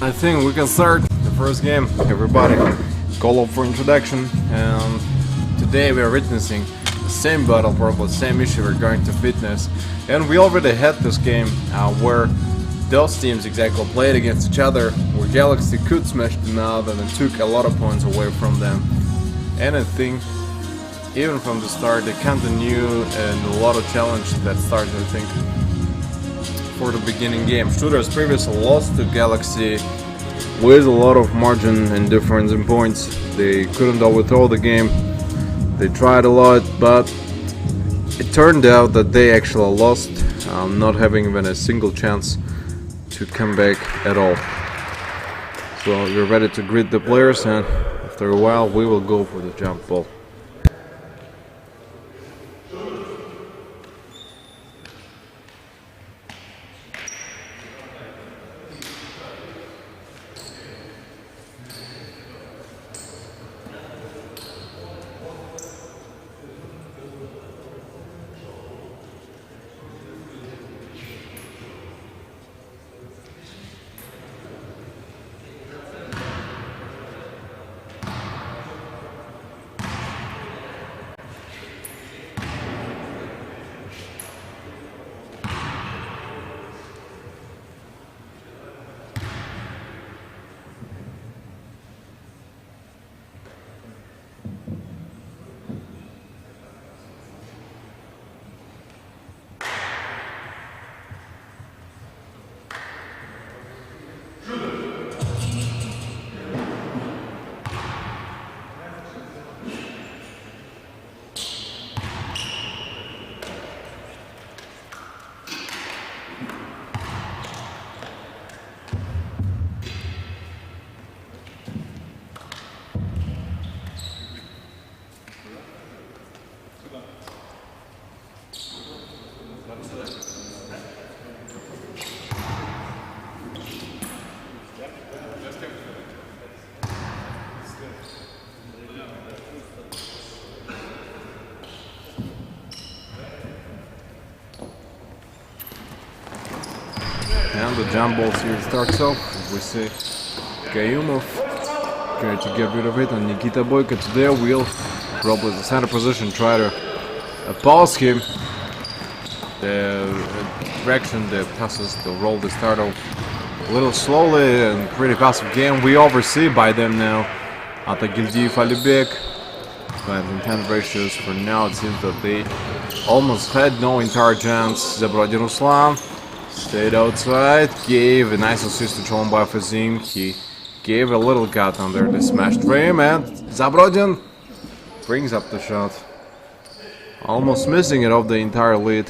I think we can start the first game. Everybody, call up for introduction. And today we are witnessing the same battle, probably the same issue regarding to fitness. And we already had this game where those teams exactly played against each other, where Galaxy could smash them out and it took a lot of points away from them. And I think even from the start they continued and a lot of challenge that started, I think, for the beginning game. Shooters previously lost to Galaxy with a lot of margin and difference in points. They couldn't overthrow the game. They tried a lot, but it turned out that they actually lost, not having even a single chance to come back at all. So we're ready to greet the players, and after a while we will go for the jump ball. And the jump ball series starts off. We see Kayumov trying to get rid of it, and Nikita Boyko to their wheel, probably the center position, try to pause him. The direction, the passes, the roll, the start off a little slowly and pretty passive game. We oversee by them now. Atagildiyev Alibek, and intent ratios for now. It seems that they almost had no entire chance. Zabrodin Ruslan stayed outside, gave a nice assist to Cholombayev Azim. He gave a little cut under the smashed frame, and Zabrodin brings up the shot. Almost missing it off the entire lead.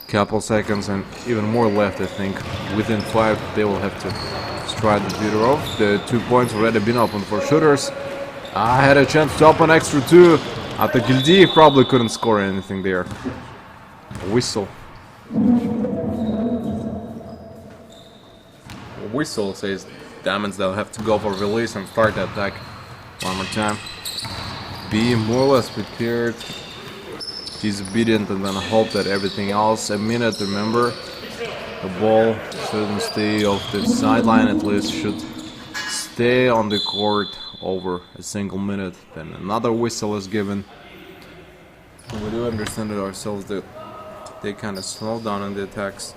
Couple seconds and even more left, I think. Within 5 they will have to stride the beater off. The 2 points already been open for shooters. I had a chance to open extra 2. Atagildiyev probably couldn't score anything there. Whistle. Whistle says Diamonds they'll have to go for release and start the attack one more time. Be more or less prepared, disobedient, and then hope that everything else. A minute, remember, the ball shouldn't stay off the sideline, at least should stay on the court over a single minute. Then another whistle is given. We do understand it ourselves that they kind of slow down in the attacks.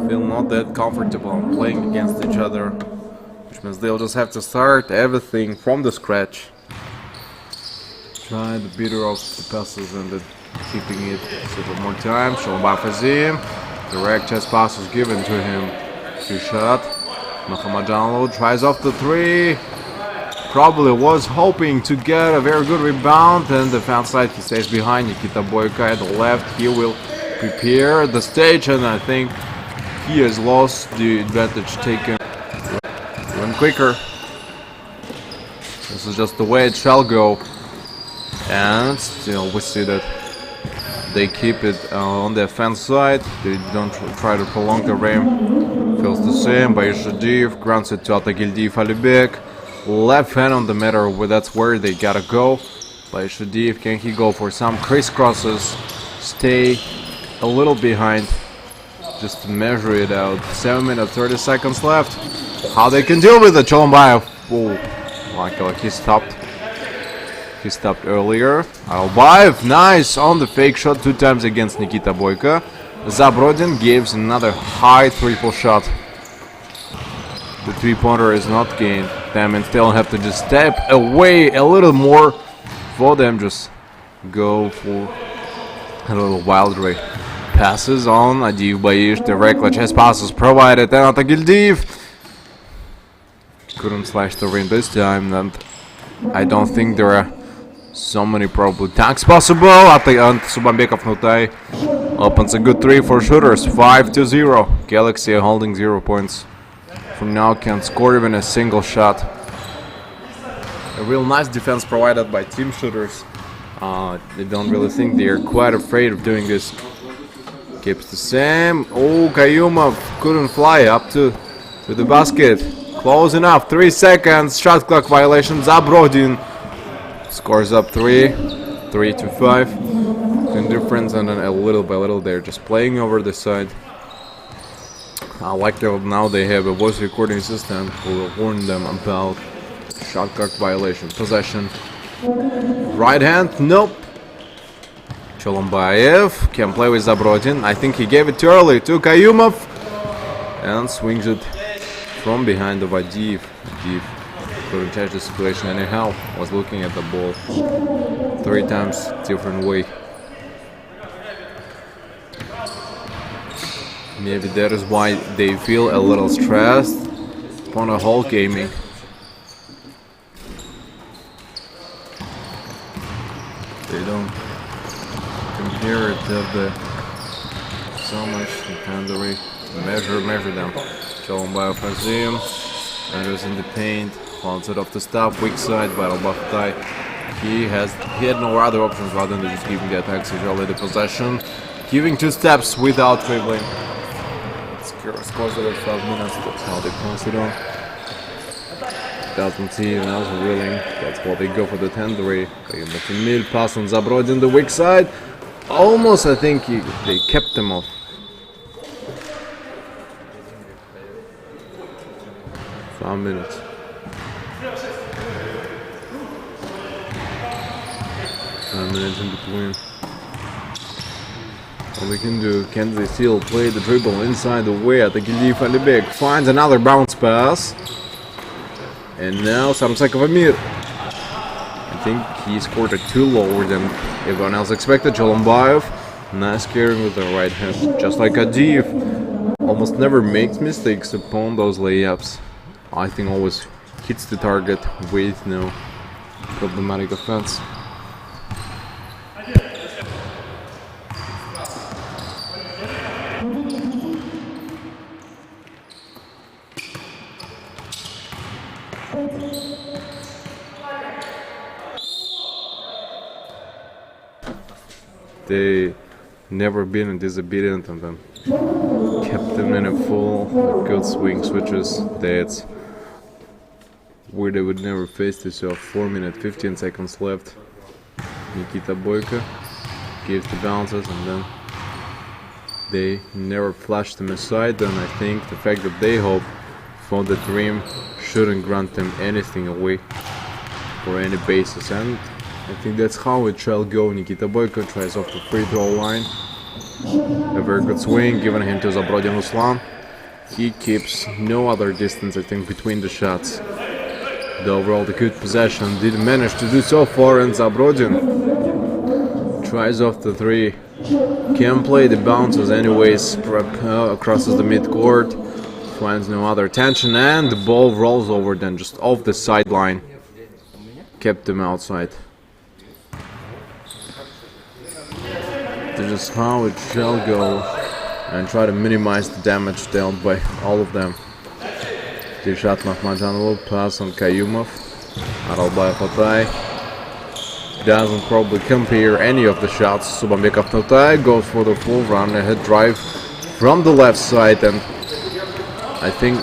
Feel not that comfortable playing against each other, which means they'll just have to start everything from the scratch. Try the beater off the passes and then keeping it a more time. Cholombayev Azim, direct chest pass was given to him. Two shot. Mahamadjanlu tries off the 3. Probably was hoping to get a very good rebound, and the fan side he stays behind. Nikita Boyko at the left, he will prepare the stage, and I think he has lost the advantage taken even quicker. This is just the way it shall go. And still we see that they keep it on the offense side. They don't try to prolong the rim. Feels the same. Bayeshadiv grants it to Atagildiyev Alibek. Left hand on the matter, that's where they gotta go. Bayeshadiv, can he go for some crisscrosses? Stay a little behind. Just to measure it out. 7 minutes 30 seconds left. how they can deal with it. Cholombayev, oh, like he stopped. He stopped earlier. Albayev, nice on the fake shot 2 times against Nikita Boyko. Zabrodin gives another high triple shot. The 3-pointer is not gained. Them and still have to just step away a little more for them. Just go for a little wild ray. Passes on Adiv Baish. Direct chest passes provided. And Atagildiv couldn't slash the ring this time. And I don't think there are so many probably tanks possible. At the end, Subambekov Nutai opens a good 3 for shooters. 5-0. Galaxy holding 0 points. From now can't score even a single shot. A real nice defense provided by team shooters. They don't really think they're quite afraid of doing this. Keeps the same. Oh, Kayumov couldn't fly up to the basket. Close enough. 3 seconds. Shot clock violation. Zabrodin scores up 3. 3-5. Indifference, and then a little by little they're just playing over the side. I like that now they have a voice recording system who will warn them about shot clock violation. Possession. Right hand. Nope. Cholombayev can play with Zabrodin. I think he gave it too early to Kayumov. And swings it from behind of Adiv. Adiv couldn't change the situation anyhow. Was looking at the ball 3 times different way. Maybe that is why they feel a little stressed upon a whole gaming. They don't compare it to so much intensity. Measure them. Cholombayev has him. Andrews in the paint. Wants it off the stop. Weak side by Albakhtai. He had no other options rather than just giving the attacks. He's already possession. Giving 2 steps without dribbling. Scores over 12 minutes. That's how they pass it on. Doesn't see anyone else willing. That's what they go for the 10-3. Mid pass on Zabrodin, the weak side. Almost, I think they kept them off. Five minutes. In between. What we can do, can they still play the dribble inside the way? Atagildiv Alibek finds another bounce pass. And now Samsakov Amir. I think he scored it too lower than everyone else expected. Cholombayev, nice carrying with the right hand. Just like Adiv, almost never makes mistakes upon those layups. I think always hits the target with no problematic offense. They never been disobedient and then kept them in a full good swing switches. That's where they would never face this. So 4 minutes 15 seconds left. Nikita Boyko gives the bounces and then they never flashed them aside. And I think the fact that they hope for the dream shouldn't grant them anything away for any basis, and I think that's how it shall go. Nikita Boyko tries off the free throw line. A very good swing given him to Zabrodin Ruslan. He keeps no other distance, I think, between the shots. The overall the good possession didn't manage to do so far, and Zabrodin tries off the 3. Can play the bounces anyways, crosses the midcourt, finds no other attention, and the ball rolls over then just off the sideline. Kept them outside. This is how it shall go, and try to minimize the damage dealt by all of them. Dilshat Makhmadjanov, pass on Kayumov. Aralbayev Altay doesn't probably compare any of the shots. Subambekov Altay goes for the full run ahead drive from the left side, and I think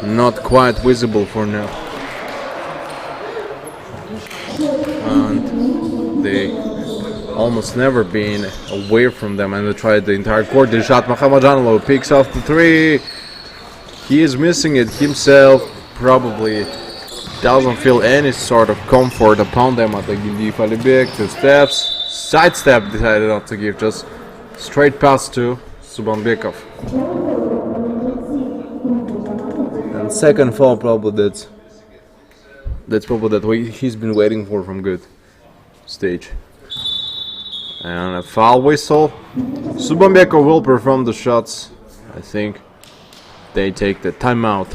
not quite visible for now. And they almost never been away from them, and they tried the entire court. Dilshat Makhmadjanov picks off the 3. He is missing it himself, probably doesn't feel any sort of comfort upon them at the give Alibek, 2 steps, sidestep decided not to give, just straight pass to Subanbekov. And second fall probably that's probably what he's been waiting for from good stage. And a foul whistle. Subanbekov will perform the shots. I think they take the timeout.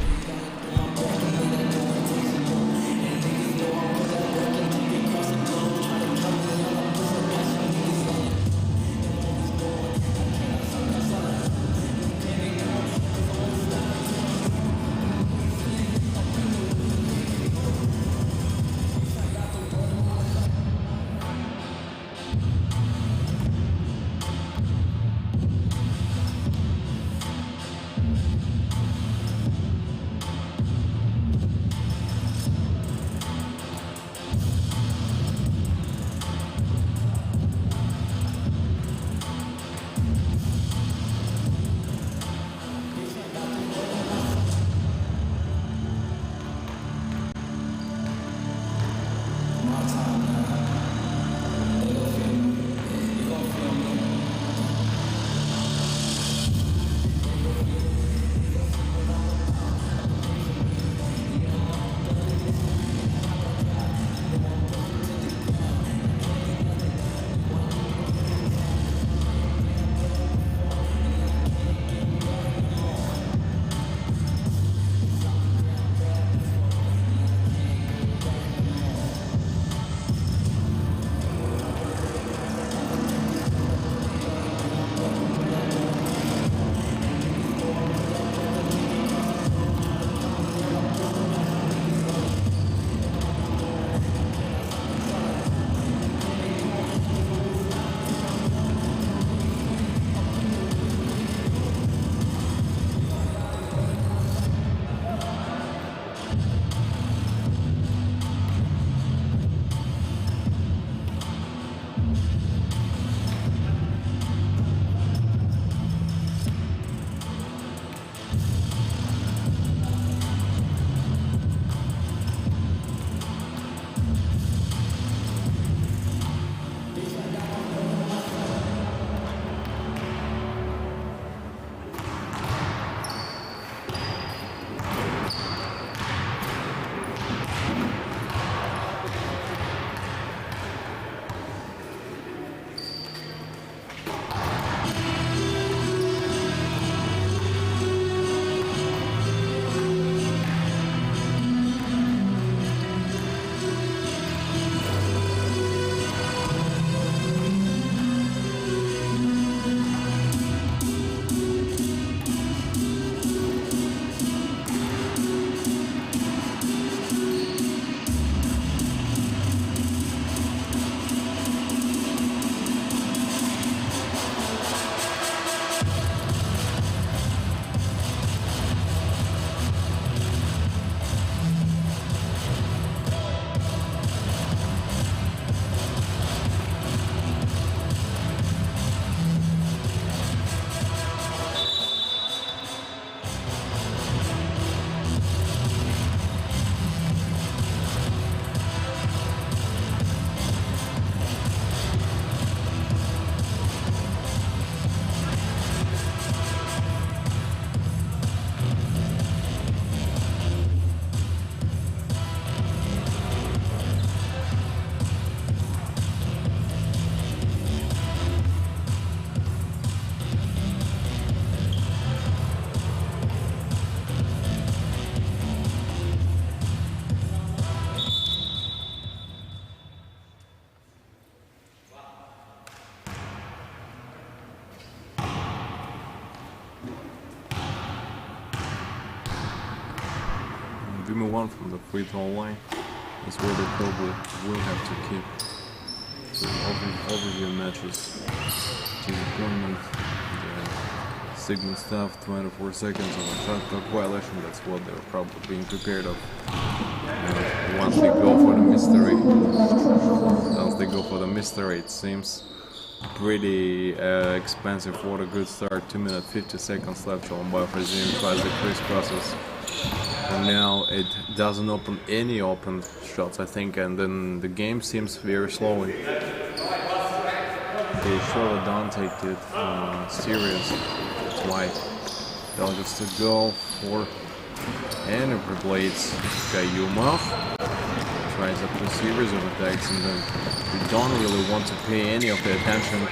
Give me one from the free throw line. That's where they probably will have to keep. So overview matches. Disappointment. The Sigma staff 24 seconds on a shot clock violation. That's what they're probably being prepared of. Once they go for the mystery, it seems pretty expensive for a good start. 2 minutes 50 seconds left. Cholombayev resumes tries the crease process. For now, it doesn't open any open shots, I think, and then the game seems very slowly. They surely don't take it serious. That's why they'll just go for any blades. Kayumov tries up a series of attacks, and then we don't really want to pay any of the attention.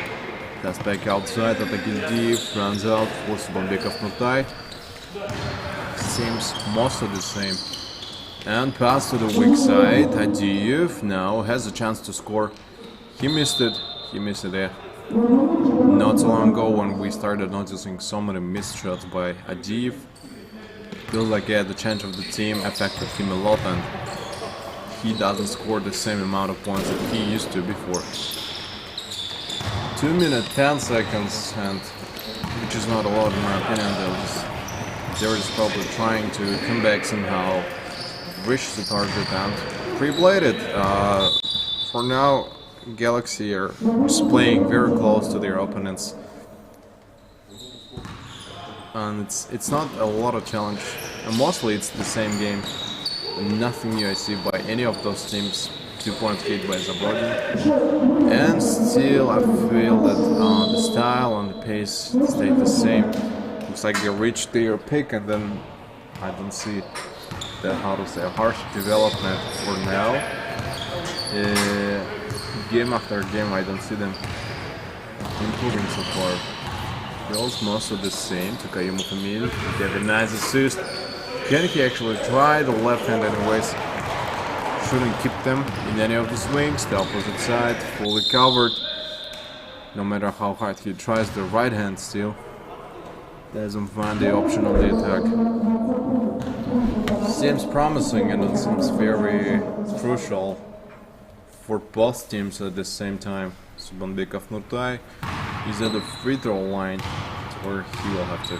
That's back outside. Atakis deep, runs out for Subambekov Nutai. Seems mostly the same. And pass to the weak side. Adiev now has a chance to score. He missed it. He missed it there. Not so long ago when we started noticing so many missed shots by Adiev. Feels like the change of the team affected him a lot, and he doesn't score the same amount of points that he used to before. 2 minutes 10 seconds, and which is not a lot in my opinion. They're just probably trying to come back somehow, reach the target and pre-blade it. For now, Galaxy are just playing very close to their opponents, and it's not a lot of challenge, and mostly it's the same game. Nothing new I see by any of those teams. 2 points hit by Zabudin, and still I feel that the style and the pace stayed the same. Looks like they reached their peak, and then I don't see the, how to say, harsh development for now. Game after game, I don't see them improving so far. Feels most of the same to Kayumov Emil. Get a nice assist. Can he actually try the left hand anyways? Shouldn't keep them in any of the swings. The opposite side, fully covered. No matter how hard he tries the right hand still. Doesn't find the option on the attack. Seems promising, and it seems very crucial for both teams at the same time. Subambekov Nurtai is at the free throw line, where he will have to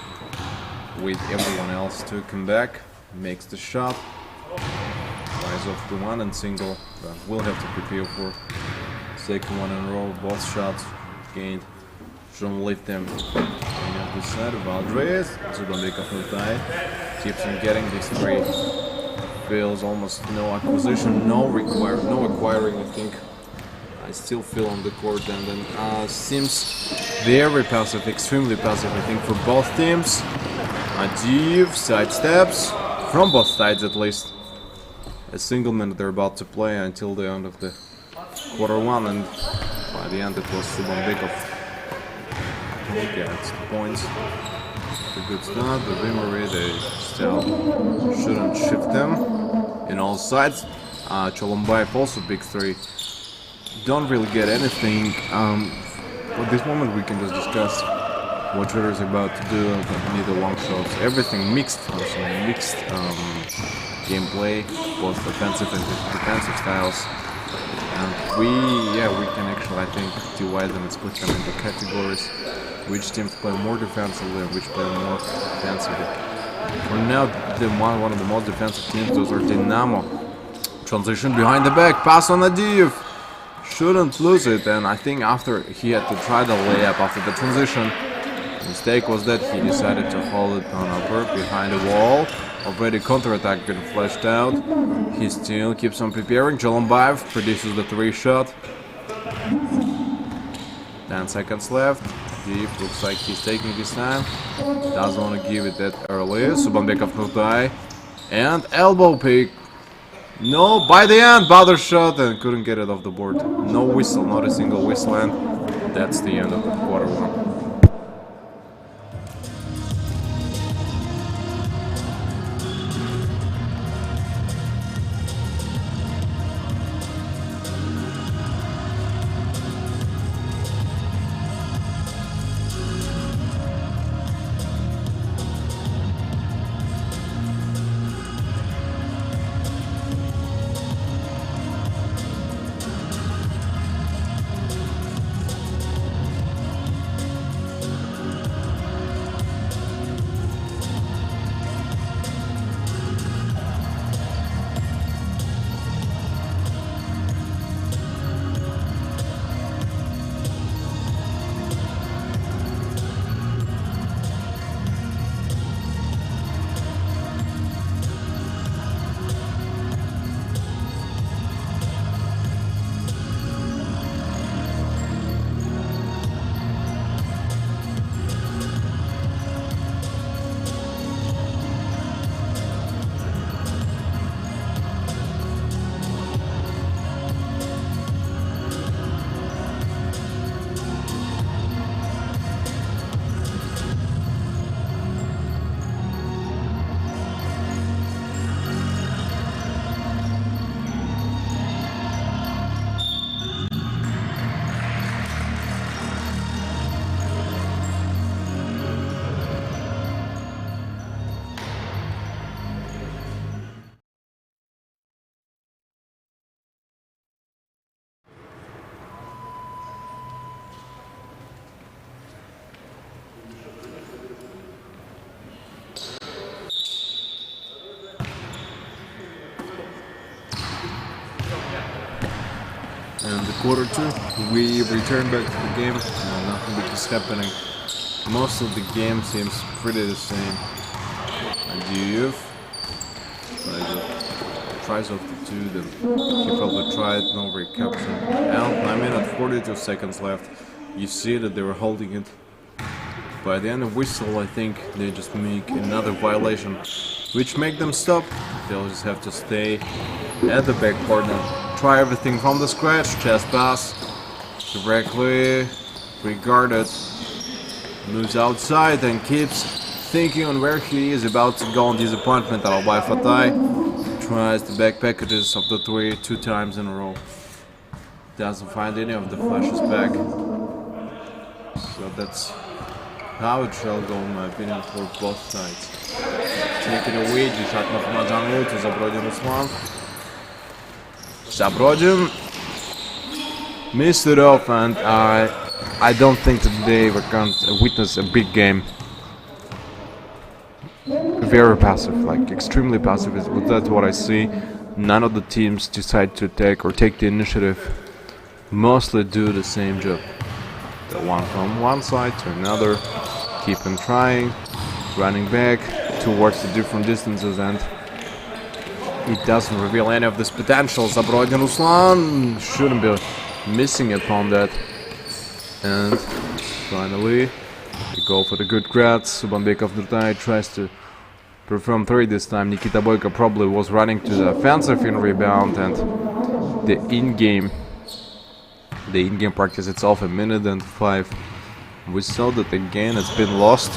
wait everyone else to come back. Makes the shot. Flies off the one and single. But we'll have to prepare for second one in a row. Both shots gained. Shouldn't leave them. And on the side of Aldrez, Subambekov Nurtai keeps on getting this three. Feels almost no acquisition, no acquiring, I think. I still feel on the court, and then seems very passive, extremely passive, I think, for both teams. Adiev sidesteps, from both sides at least. A single minute they're about to play until the end of the quarter one, and by the end it was Subambekov. Gets the points. A good start, the Vimery, they still shouldn't shift them in all sides. Cholombayev also big three. Don't really get anything. At this moment we can just discuss what Twitter is about to do. Neither long shots, everything mixed, also mixed gameplay, both offensive and defensive styles. And we can actually, I think, divide them and split them into categories. Which teams play more defensively and which play more offensively. For now, one of the most defensive teams, those are Dynamo. Transition behind the back, pass on Adiev. Shouldn't lose it, and I think after he had to try the layup after the transition, the mistake was that he decided to hold it on upper behind the wall. Already counter-attack getting flashed out. He still keeps on preparing. Cholombayev produces the three shot. 10 seconds left. Deep, looks like he's taking his time. Doesn't want to give it that early. Subambekov Nurtai. And elbow pick. No, by the end, bother shot and couldn't get it off the board. No whistle, not a single whistle, and that's the end of the quarter one. the quarter two, we return back to the game. Nothing big is happening. Most of the game seems pretty the same. Adiev tries off the two, then he probably tried, no recapture. And 9 minutes 42 seconds left. You see that they were holding it. By the end of whistle, I think they just make another violation, which make them stop. They'll just have to stay at the back corner, try everything from the scratch, chest pass, directly regarded, moves outside and keeps thinking on where he is about to go on disappointment. By Fatai tries the back packages of the three 2 times in a row. Doesn't find any of the flashes back. So that's how it shall go, in my opinion, for both sides. Take it away, Приятного to Забудь Ruslan. Забудь missed it off, and I don't think that today we're going to witness a big game. Very passive, like extremely passive is that's what I see. None of the teams decide to take or take the initiative. Mostly do the same job. The one from one side to another, keep on trying, running back towards the different distances, and it doesn't reveal any of this potential. Забудь Ruslan shouldn't be missing upon that. And finally, we go for the good grats. Subanbekov Nurtai tries to perform 3 this time. Nikita Boyko probably was running to the offensive in rebound, and the in-game practice itself 1 minute and 5. We saw that again it's been lost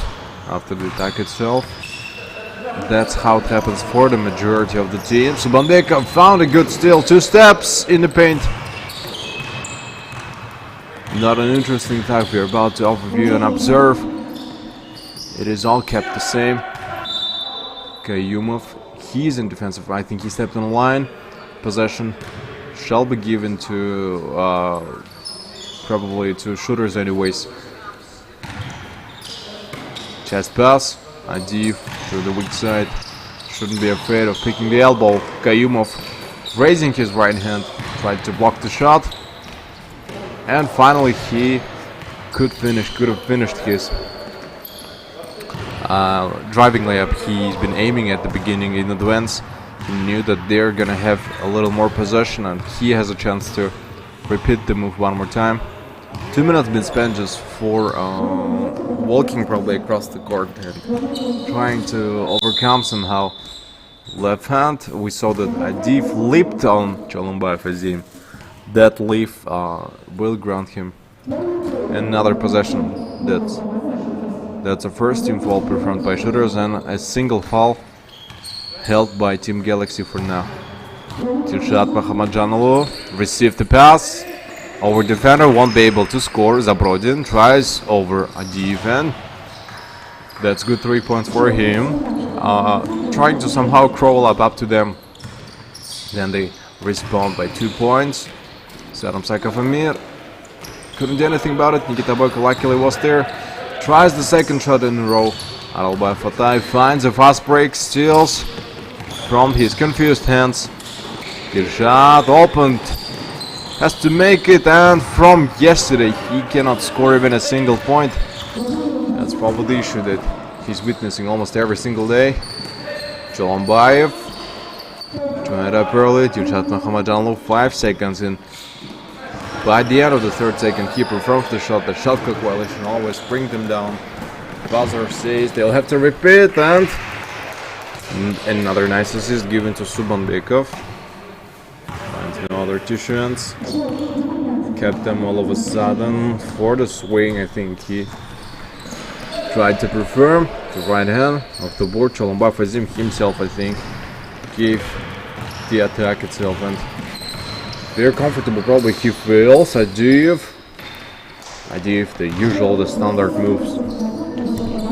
after the attack itself. That's how it happens for the majority of the team. Subanbekov found a good steal, 2 steps in the paint. Not an interesting type we're about to overview and observe. It is all kept the same. Kayumov, he's in defensive. I think he stepped on the line. Possession shall be given to probably to shooters anyways. Chest pass. Adiev to the weak side. Shouldn't be afraid of picking the elbow. Kayumov raising his right hand, tried to block the shot. And finally he could have finished his driving layup. He's been aiming at the beginning in advance. He knew that they're gonna have a little more possession, and he has a chance to repeat the move one more time. 2 minutes been spent just for walking probably across the court and trying to overcome somehow. Left hand, we saw that Adiev leaped on Cholumbayev Azim. That leap will grant him another possession. That's a first team foul performed by shooters and a single foul held by Team Galaxy for now. Tilshat Mahamadjanoglu received the pass. Over defender won't be able to score. Zabrodin tries over Adiev, and that's good 3 points for him. Trying to somehow crawl up to them. Then they respond by 2 points. Saram Sakafamir couldn't do anything about it. Nikita Boyko luckily was there. Tries the second shot in a row. Aralbay Fatai finds a fast break, steals from his confused hands. Kirshad opened, has to make it, and from yesterday he cannot score even a single point. That's probably the issue that he's witnessing almost every single day. Cholumbayev tried up early. Tilshat Mahamadjanoglu 5 seconds in. By the end of the 3rd second, he performs the shot. The shot clock violation always brings them down. Buzzer says they'll have to repeat, and another nice assist given to Subanbekov. Finds no other Tishians. Kept them all of a sudden for the swing. I think he tried to perform the right hand of the board. Cholumbayev Azim himself, I think, gave the attack itself, and very comfortable probably he feels. Adiev, the usual, the standard moves.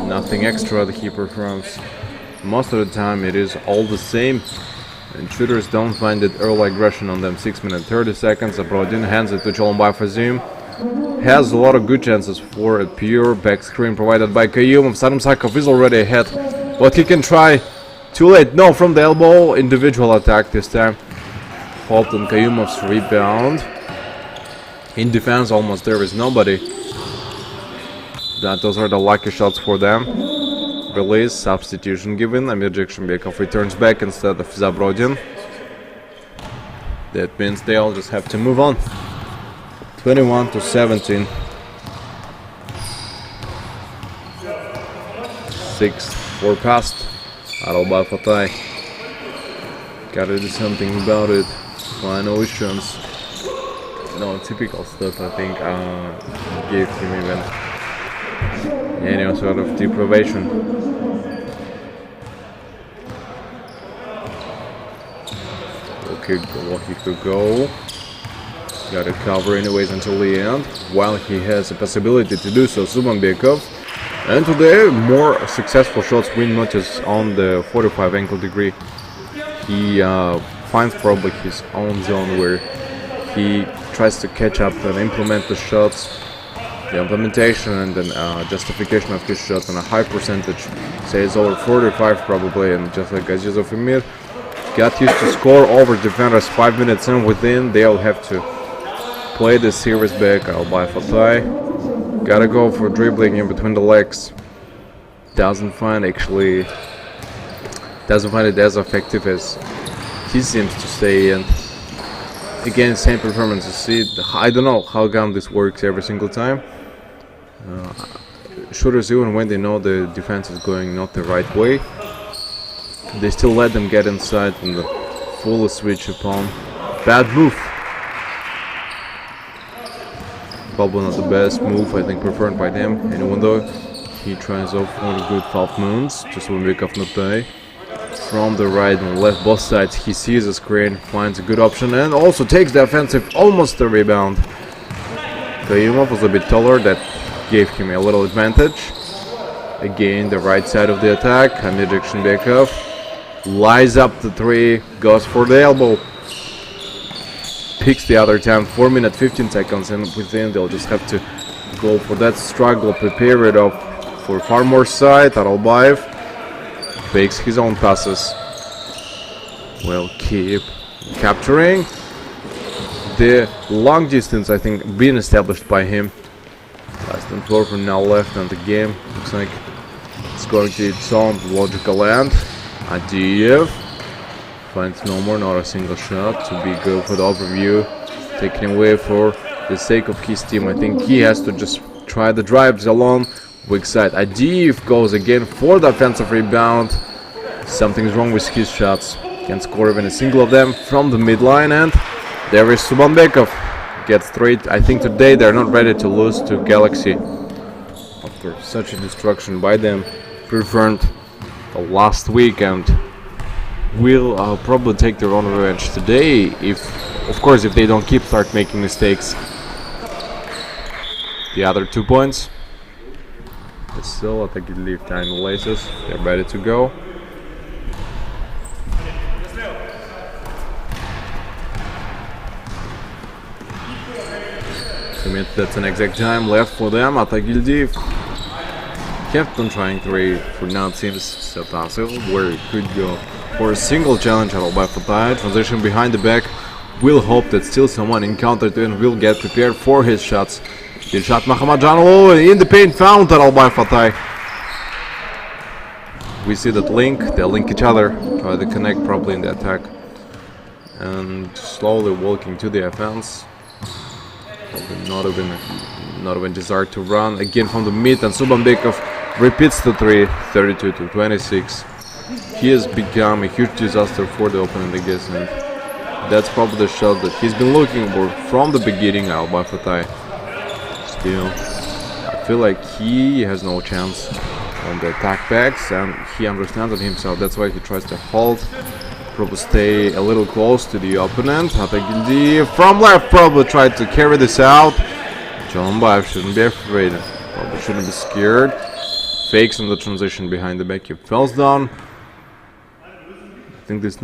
Nothing extra that he performs. Most of the time it is all the same, and shooters don't find it early aggression on them. 6 minutes 30 seconds. Zabrodin hands it to Cholumbayev Azim. Has a lot of good chances for a pure back screen provided by Kayumov. Saram Sakov is already ahead, but he can try. Too late. No, from the elbow. Individual attack this time. Fault on Kayumov's rebound. In defense, almost there is nobody. Those are the lucky shots for them. Release, substitution given. Amir Jekshembekov returns back instead of Zabrodin. That means they all just have to move on. 21-17. 6-4 past. Aralbay Fatay. Gotta do something about it. Final issuance. No, typical stuff, I think. Gave him even any sort of deprivation. Okay, well, he could go. Gotta cover anyways until the end, while he has a possibility to do so, Subambekov. And today, more successful shots we notice on the 45 angle degree. He finds probably his own zone where he tries to catch up and implement the shots, the implementation and then justification of his shots on a high percentage, say it's over 45 probably, and just like Azizov Emir got used to score over defenders 5 minutes in within, they'll have to play the series back. Aralbay Fatay gotta go for dribbling in between the legs. Doesn't find it as effective as he seems to say, and again, same performance. You see, I don't know how come this works every single time. Shooters, even when they know the defense is going not the right way, they still let them get inside and the full switch upon. Bad move. Probably not the best move, I think, preferred by them. And even though he tries off one good foul moves, just one week of Notay. From the right and left, both sides, he sees a screen, finds a good option, and also takes the offensive, almost a rebound. Kayumov was a bit taller, that gave him a little advantage. Again, the right side of the attack, Amir Jekshembekov lies up the three, goes for the elbow. Picks the other time, 4 minutes 15 seconds, and within they'll just have to go for that struggle, prepare it up for far more side. Aralbayev fakes his own passes. Will keep capturing the long distance, I think, being established by him. Less than 12 from now left, and the game looks like it's going to its own logical end. Adiev finds no more, not a single shot to be good for the overview. Taken away for the sake of his team. I think he has to just try the drives alone. Weak side. Adiev goes again for the offensive rebound. Something's wrong with his shots. Can't score even a single of them from the midline, and there is Subambekov. Gets straight. I think today they're not ready to lose to Galaxy after such a destruction by them. Preferred the last week, and will probably take their own revenge today, if, of course, if they don't start making mistakes. The other 2 points. It's still at a good leave time laces. They're ready to go. That's an exact time left for them. Atagildiv kept on trying three. For now it seems Setasil, where it could go for a single challenge. Aralbay Fatay, transition behind the back. Will hope that still someone encountered and will get prepared for his shots. The shot Mahamadjanov in the paint, found Aralbay Fatay. We see that they link each other, try to connect properly in the attack, and slowly walking to the offense. Not even desire to run again from the mid, and Subambekov repeats the three, 32-26. He has become a huge disaster for the opponent, I guess, and that's probably the shot that he's been looking for from the beginning. Aralbay Fatay. Still, I feel like he has no chance on the attack backs, and he understands it himself. That's why he tries to hold, probably stay a little close to the opponent. Atagildi from left probably tried to carry this out. Jombayev shouldn't be afraid, probably shouldn't be scared. Fakes on the transition behind the back, he falls down. I think this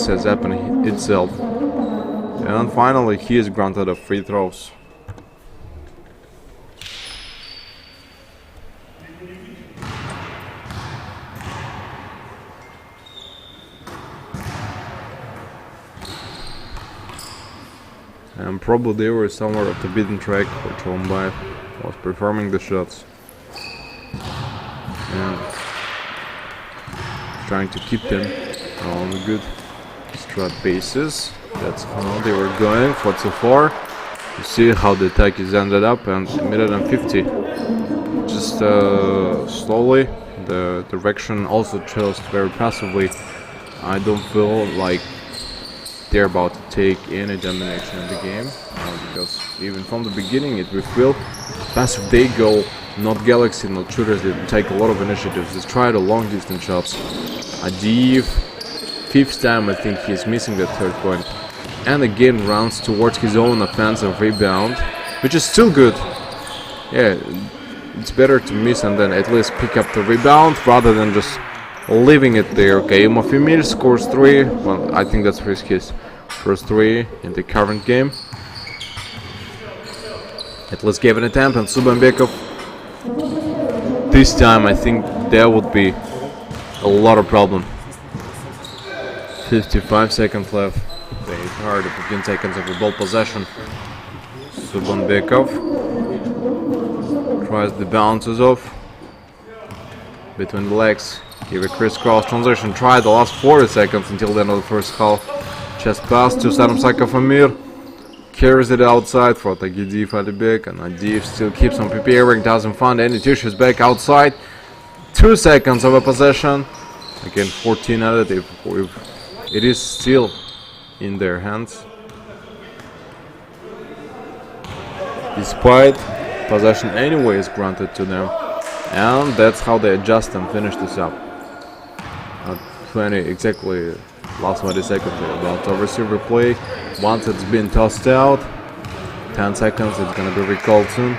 has happened itself. And finally he is granted a free throws. And and probably they were somewhere off the beaten track where Cholombayev was performing the shots and trying to keep them on the good strut bases. That's how they were going. 4-4. You see how the attack is ended up, and minute and 50. Just slowly, the direction also chose very passively. I don't feel like they're about to take any domination in the game, because even from the beginning it will feel passive they go, not Galaxy, not shooters, they take a lot of initiatives, just try the long distance shots. Adiv, 5th time I think he's missing that 3rd point, and again runs towards his own offensive rebound, which is still good. Yeah, it's better to miss and then at least pick up the rebound rather than just leaving it there. Kayumov Emil scores 3. Well, I think that's his first 3 in the current game. At least gave an attempt, and Subambekov. This time I think there would be a lot of problem. 55 seconds left. They hard 15 seconds of the ball possession. Subambekov tries the bounces off between the legs. Give a crisscross transition. Try the last 40 seconds until the end of the first half. Chest pass to Saddam Sakafamir. Carries it outside for Tagidiv Alibek, and Adiv still keeps on preparing. Doesn't find any tissues back outside. 2 seconds of a possession. Again, 14 additive. It is still in their hands. Despite possession anyway is granted to them. And that's how they adjust and finish this up. 20 exactly, last 20 seconds about to receiver play. Once it's been tossed out, 10 seconds, it's gonna be recalled soon.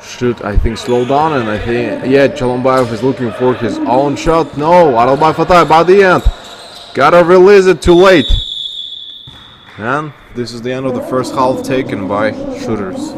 Should, I think, slow down, and I think, yeah, Cholombayev is looking for his own shot. No, Adalbay Fatay by the end. Gotta release it too late. And this is the end of the first half taken by shooters.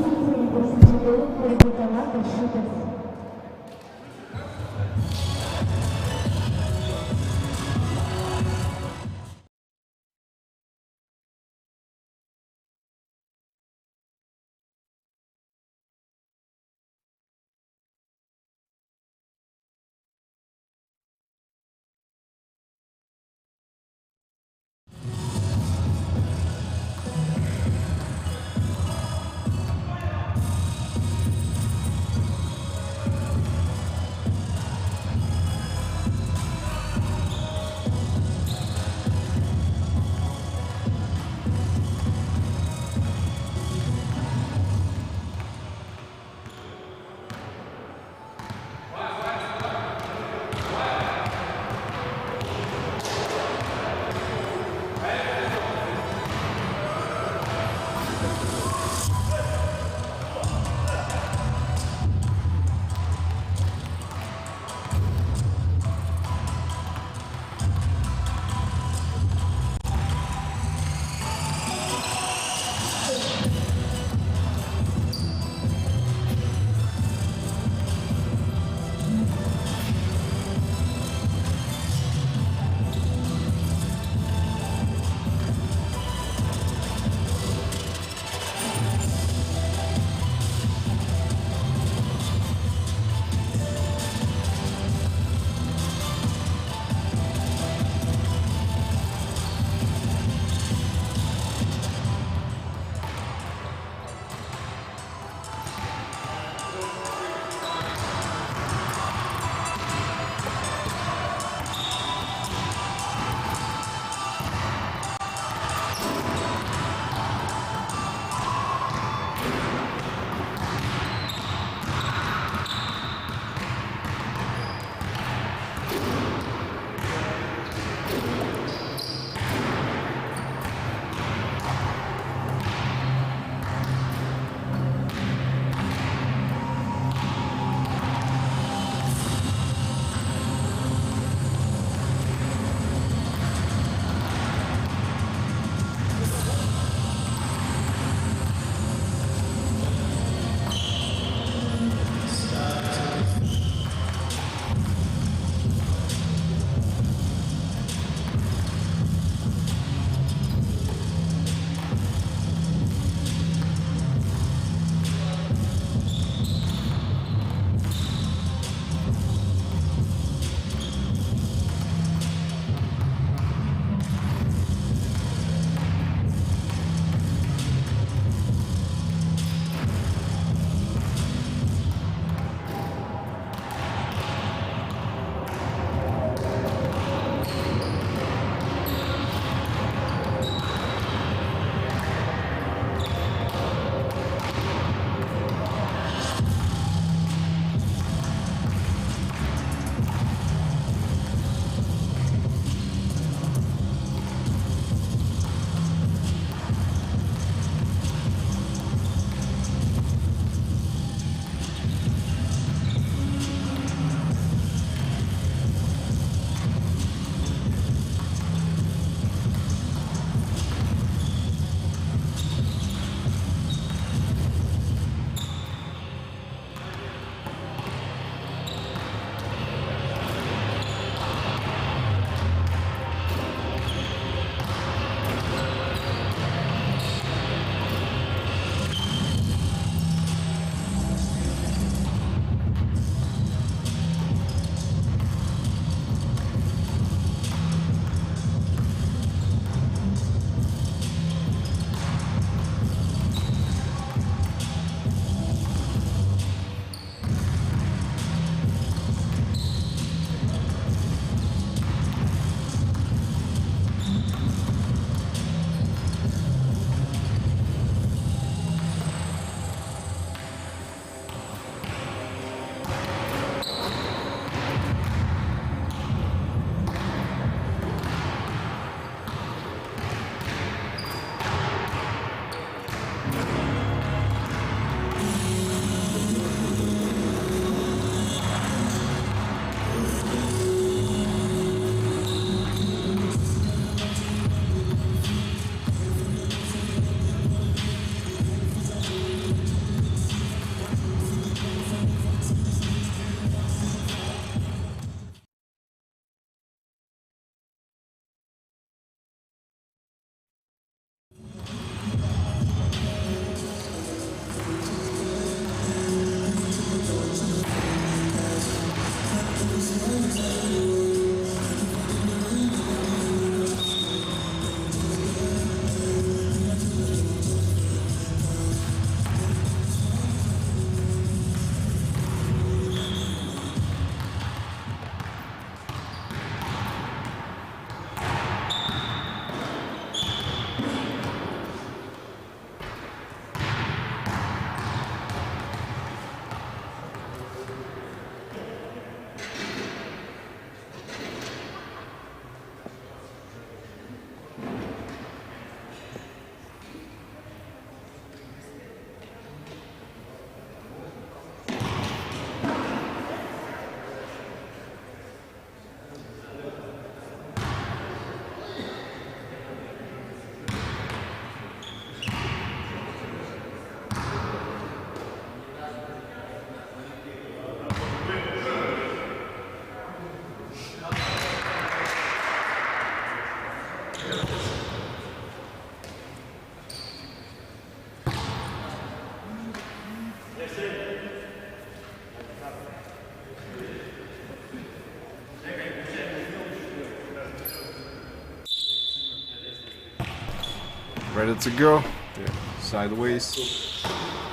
ready to go. The sideways,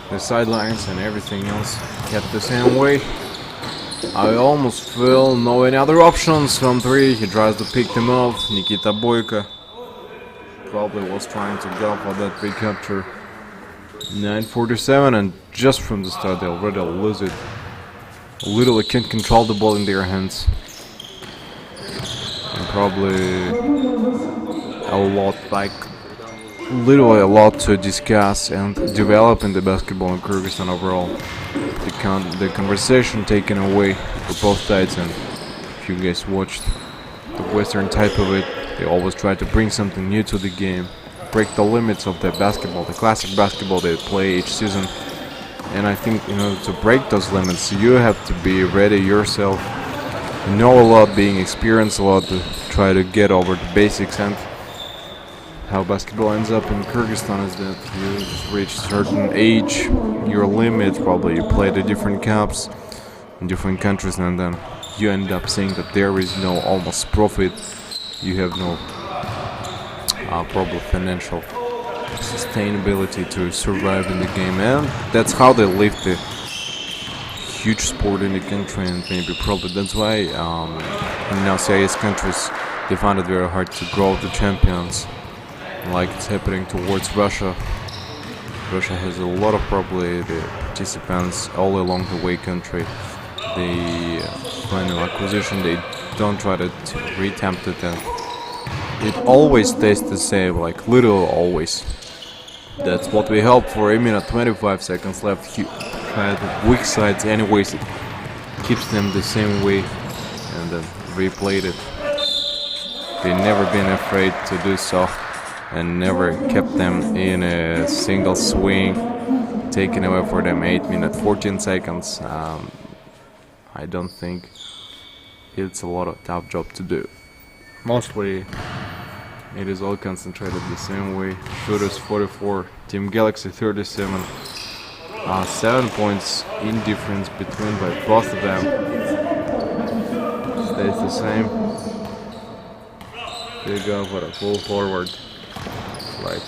the sidelines and everything else kept the same way. I almost feel no any other options from 3. He tries to pick them off. Nikita Boyko probably was trying to go for that big capture. 9:47, and just from the start they already lose it. Literally can't control the ball in their hands. And probably a lot, like literally a lot to discuss and develop in the basketball in Kyrgyzstan overall. The conversation taken away for both sides, and if you guys watched the Western type of it, they always try to bring something new to the game, break the limits of the basketball, the classic basketball they play each season. And I think in order to break those limits, you have to be ready yourself, know a lot, being experienced a lot, to try to get over the basics. And how basketball ends up in Kyrgyzstan is that you just reach a certain age, your limit, probably you play the different cups in different countries, and then you end up saying that there is no almost profit, you have no probably financial sustainability to survive in the game. And that's how they live the huge sport in the country, and maybe probably that's why in now CIS countries they find it very hard to grow the champions, like it's happening towards Russia. Russia has a lot of probably the participants all along the way country. They find an acquisition, they don't try to reattempt it, and it always stays the same, like literally always. That's what we hope for. A minute 25 seconds left. Try the weak sides anyways, it keeps them the same way, and then replayed it. They've never been afraid to do so, and never kept them in a single swing, taken away for them 8 minutes 14 seconds. I don't think it's a lot of tough job to do. Mostly it is all concentrated the same way. Shooters 44, Team Galaxy 37. 7 points in difference between by both of them. Stays the same. They go for a full forward. Like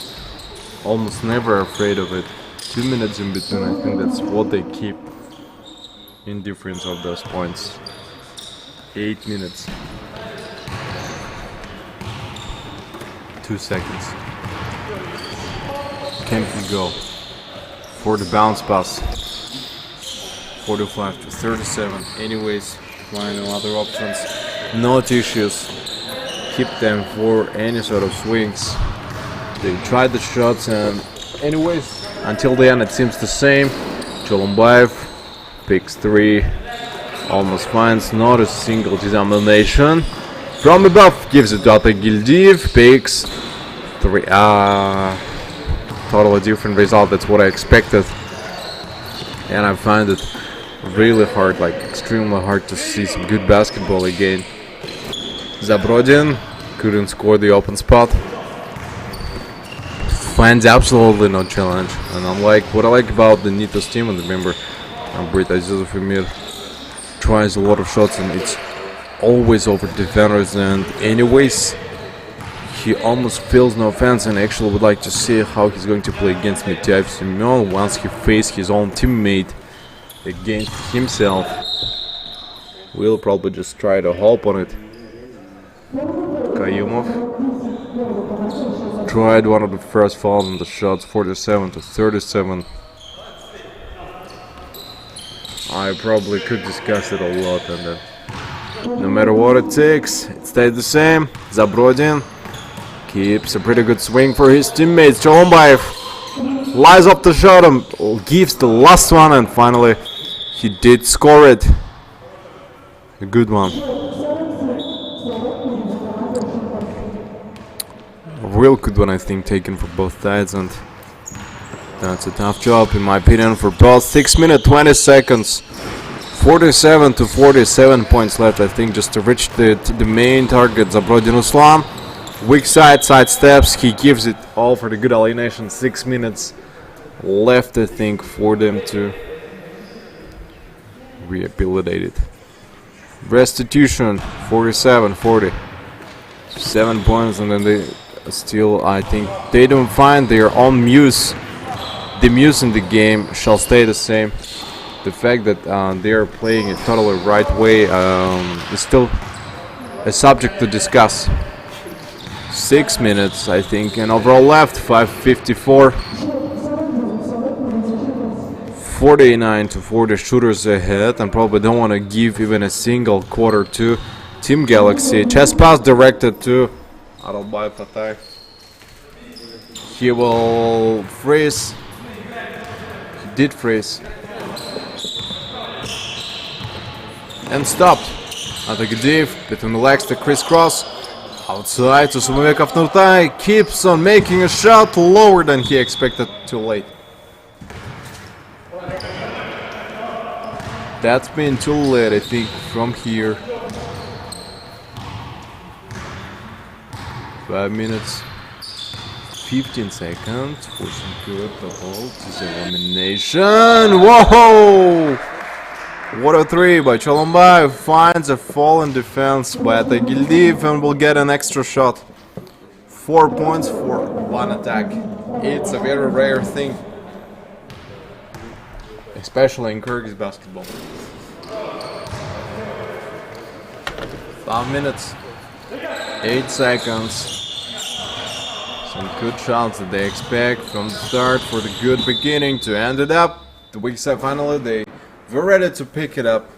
almost never afraid of it. 2 minutes in between, I think that's what they keep in difference of those points. 8 minutes. 2 seconds. Can he go for the bounce pass? 45 to 37. Anyways, find no other options. No tissues. Keep them for any sort of swings. They tried the shots, and anyways, until the end it seems the same. Cholumbayev picks 3. Almost finds not a single denomination. From above gives it to Atagildiv, picks 3. Totally different result, that's what I expected. And I find it really hard, like extremely hard to see some good basketball again. Zabrodin couldn't score the open spot. Finds absolutely no challenge. And unlike what I like about the Nitos team, and remember, Brita Zuzufimir tries a lot of shots and it's always over defenders, and anyways he almost feels no offense, and actually would like to see how he's going to play against Mityaev Semyon once he faces his own teammate against himself. We'll probably just try to hope on it. Kayumov tried one of the first fouls on the shots, 47 to 37. I probably could discuss it a lot, and then no matter what it takes, it stays the same. Zabrodin keeps a pretty good swing for his teammates. Cholumbayev lies up the shot and gives the last one, and finally he did score it. A good one. A real good one, I think, taken for both sides, and that's a tough job in my opinion for both. 6 minutes 20 seconds. 47 to 47 points left, I think, just to reach the main target. Zabrodin Uslan, weak side steps, he gives it all for the good alienation. 6 minutes left, I think, for them to rehabilitate it. Restitution 47-40, 7 points, and then they still I think they don't find their own muse. The muse in the game shall stay the same. The fact that they are playing it totally right way is still a subject to discuss. 6 minutes, I think, and overall left 5:54. 49-40 shooters ahead, and probably don't want to give even a single quarter to Team Galaxy. Chest pass directed to Aralbay Patay. He will freeze. He did freeze. And stopped. Atagadiv between the legs to crisscross. Outside to Sumovekov Nurtai. Keeps on making a shot lower than he expected. Too late. That's been too late, I think, from here. 5 minutes. 15 seconds for some good to hold his elimination. Whoa! What a three by Cholombayev. Finds a fallen defense by Atagildiv and will get an extra shot. 4 points for one attack. It's a very rare thing, especially in Kyrgyz basketball. 5 minutes. 8 seconds. Some good shots that they expect from the start for the good beginning to end it up. The weak side finally, they were ready to pick it up.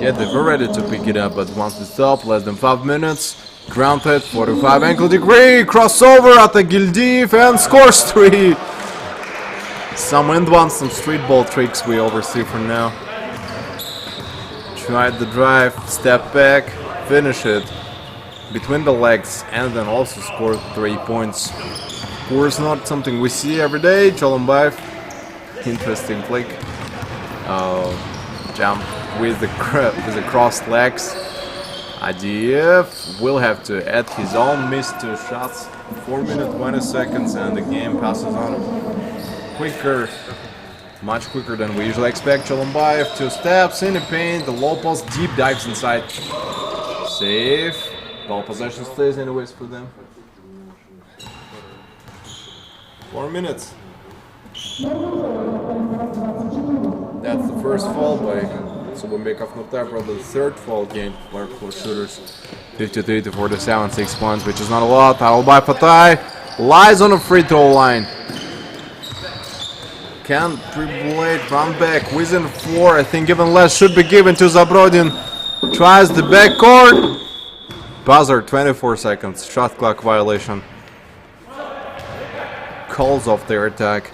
Yeah, they were ready to pick it up, but once they stopped, less than 5 minutes. Grounded, 45 ankle degree, crossover at the Gildiv and scores 3. Some end ones, some street ball tricks we oversee for now. Tried the drive, step back, finish it between the legs, and then also scored 3 points. Of course, not something we see every day. Cholombayev, interesting flick, jump with the crossed legs. Adiev will have to add his own missed 2 shots. 4 minutes 20 seconds, and the game passes on quicker. Much quicker than we usually expect. Cholombayev, 2 steps in the paint, the low post, deep dives inside. Safe. Ball possession stays anyways for them. 4 minutes. That's the first foul by Subambekov Nurtai, probably the third foul game for shooters. 53-47, 6 points, which is not a lot. Aralbay Patay lies on a free throw line. Can't dribble late, run back, within 4, I think even less should be given to Zabrodin. Tries the backcourt. Buzzer, 24 seconds, shot clock violation. Calls off their attack.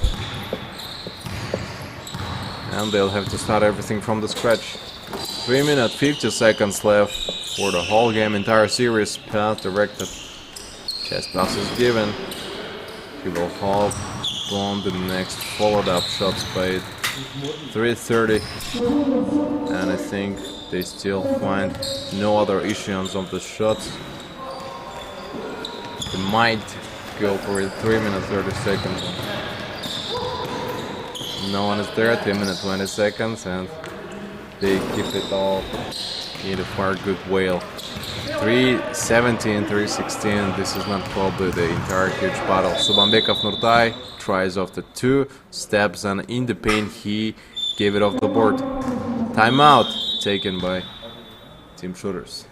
And they'll have to start everything from the scratch. 3 minutes, 50 seconds left for the whole game, entire series. Pass directed. Chest pass is given. He will hold on the next followed up shots by 3:30, and I think they still find no other issuance of the shots. They might go for it. 3 minutes 30 seconds. No one is there. 3 minutes 20 seconds, and they keep it all in a far good whale. 3:17, 3:16. This is not probably the entire huge battle. Subambekov Nurtai tries off the 2 steps, and in the paint he gave it off the board. Timeout taken by Team Shooters.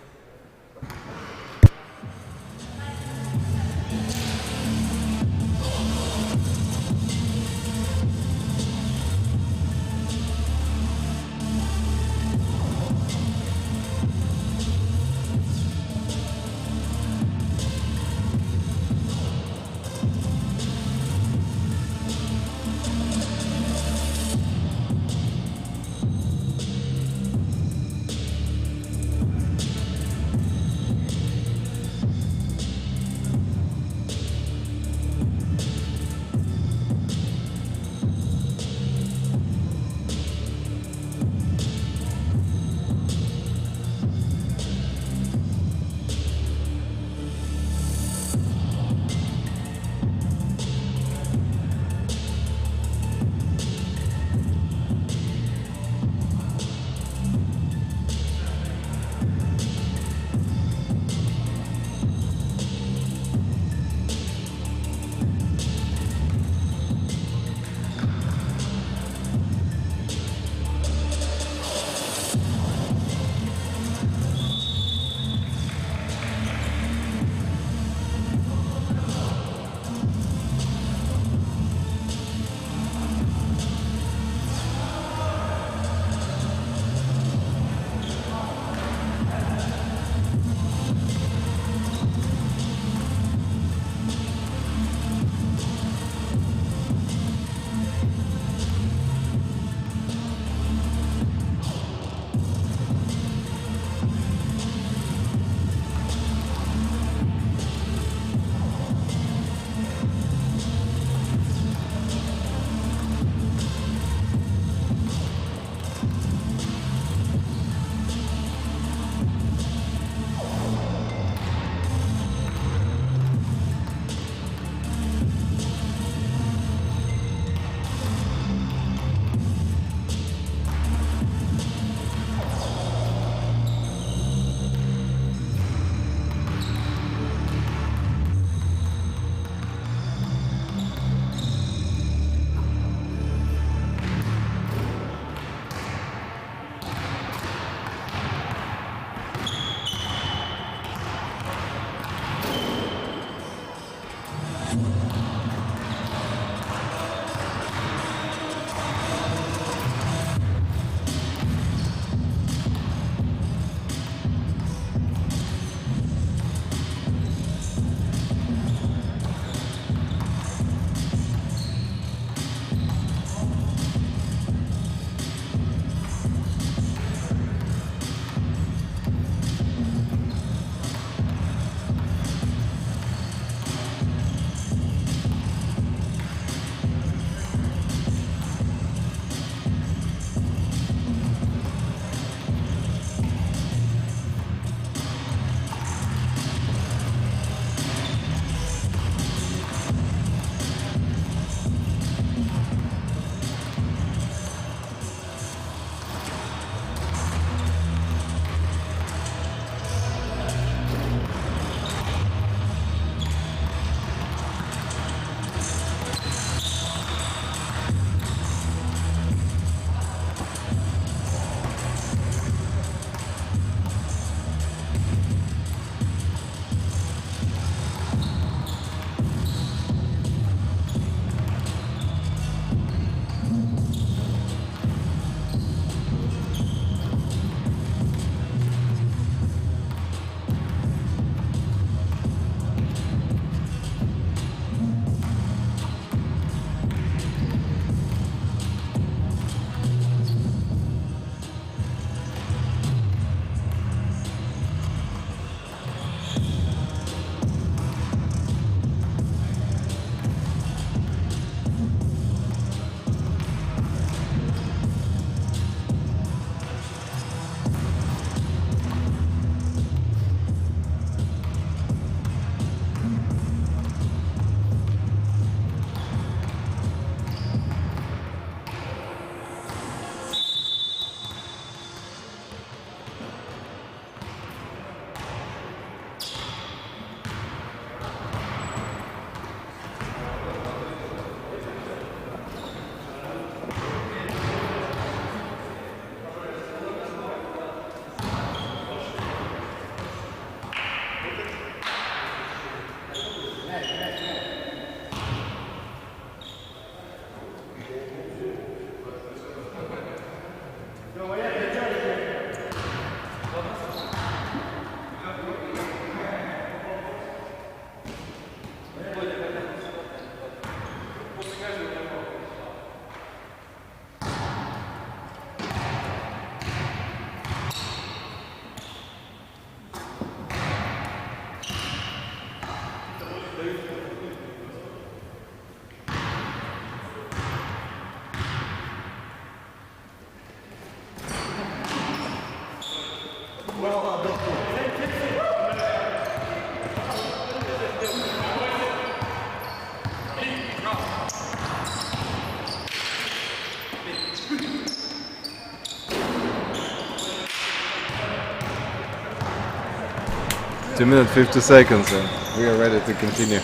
2 minutes 50 seconds and we are ready to continue.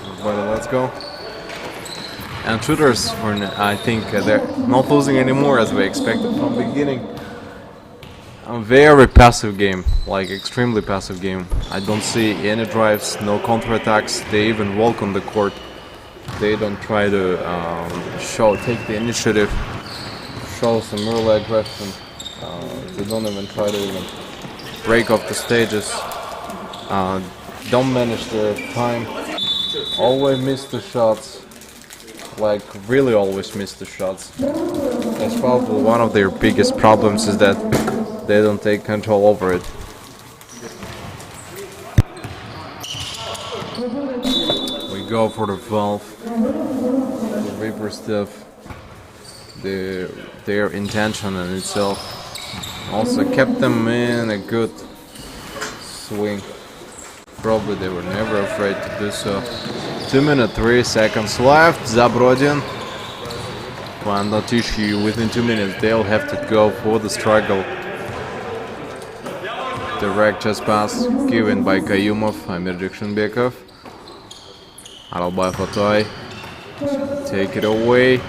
Everybody, let's go. And shooters, I think they're not losing anymore as we expected from the beginning. A very passive game, like extremely passive game. I don't see any drives, no counterattacks. They even walk on the court. They don't try to take the initiative, show some early aggression. They don't even try to even break off the stages. Don't manage their time. Always miss the shots. Like really always miss the shots. That's probably one of their biggest problems is that they don't take control over it. We go for the valve, the Reaper stuff, their intention in itself. Also kept them in a good swing. Probably they were never afraid to do so. 2 minutes 3 seconds left. Zabrodin. One not issue within 2 minutes. They'll have to go for the struggle. Direct chest pass given by Kayumov, Amir Dikshinbekov. Aralbay Fotoy. Take it away.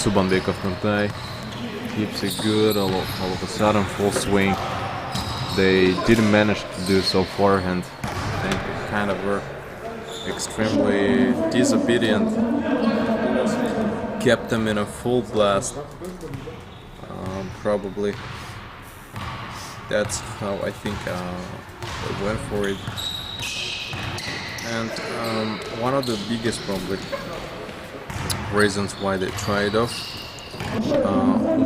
Subanbekov Nurtai. Keeps it good. All of a sudden, full swing. They didn't manage to do so forehand. I think they kind of were extremely disobedient. Kept them in a full blast. Probably. That's how I think they went for it. And one of the biggest probably reasons why they tried off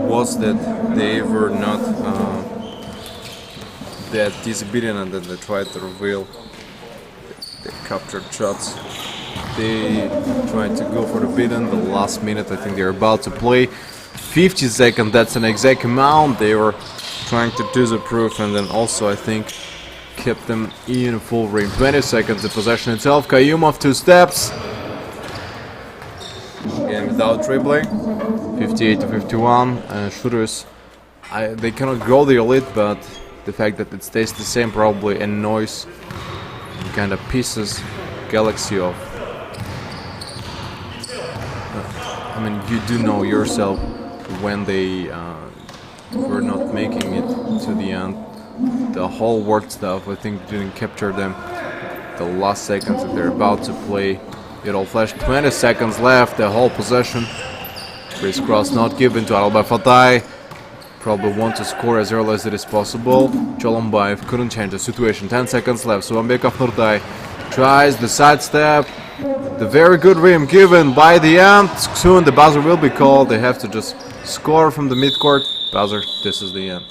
was that they were not that disobedient and that they tried to reveal the captured shots. They tried to go for the beaten the last minute. I think they're about to play 50 seconds. That's an exact amount. They were trying to do the proof and then also I think kept them in full ring. 20 seconds the possession itself. Kayumov 2 steps. Again without dribbling. 58 to 51. Shooters, they cannot grow the elite, but the fact that it stays the same probably annoys and kind of pisses Galaxy off. I mean, you do know yourself when they were not making it to the end. The whole word stuff, I think, didn't capture them. The last seconds that they're about to play, it all flashed. 20 seconds left, the whole possession. Crisscross not given to Aralbay Fatay. Probably want to score as early as it is possible. Cholombayev couldn't change the situation. 10 seconds left. Subanbekov Nurtai tries the sidestep. The very good rim given by the end. Soon the buzzer will be called. They have to just score from the midcourt. Buzzer, this is the end.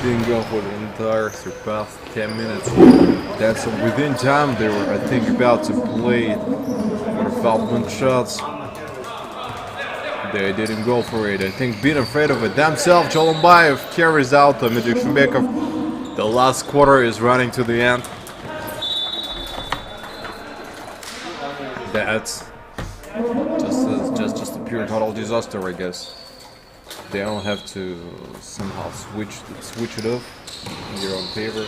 didn't go for the entire surpassed 10 minutes. That's within time they were, I think, about to play for the 5-minute shots. They didn't go for it. I think being afraid of it themselves. Cholombayev carries out the Medved. The last quarter is running to the end. That's just a pure total disaster, I guess. They all have to somehow switch it off in their own favor.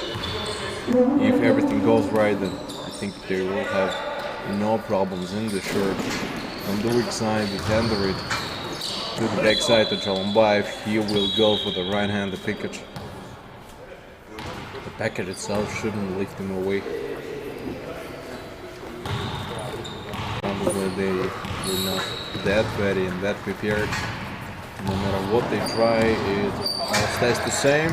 If everything goes right, then I think they will have no problems in the short. On the weak side, they tender it to the backside to Cholombayev. He will go for the right-handed package. The package itself shouldn't lift him away. Probably they were not that ready and that prepared. No matter what they try, it all stays the same.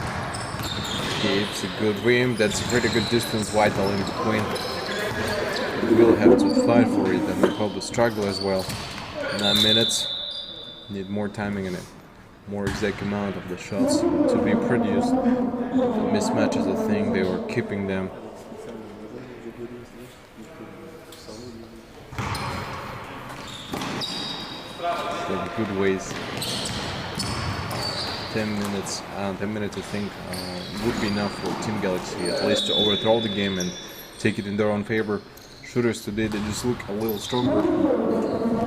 It's a good rim, that's a pretty good distance, vital in between. We'll have to fight for it and we'll probably struggle as well. 9 minutes, need more timing in it. More exact amount of the shots to be produced. The mismatch is a thing, they were keeping them. In good ways. 10 minutes I think would be enough for Team Galaxy at least to overthrow the game and take it in their own favor. Shooters today, they just look a little stronger.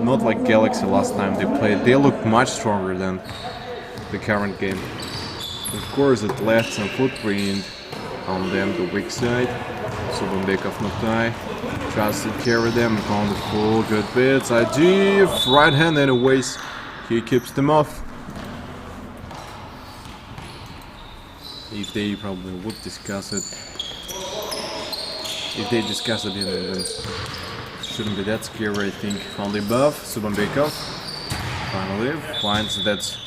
Not like Galaxy last time they played. They look much stronger than the current game. Of course it left some footprint on them, the weak side. Subambekov Noktai tries to carry them on the full good bits. Adiev, right hand anyways. He keeps them off. If they probably would discuss it. If they discuss it, then shouldn't be that scary, I think. On the above, Subambekov finally finds that's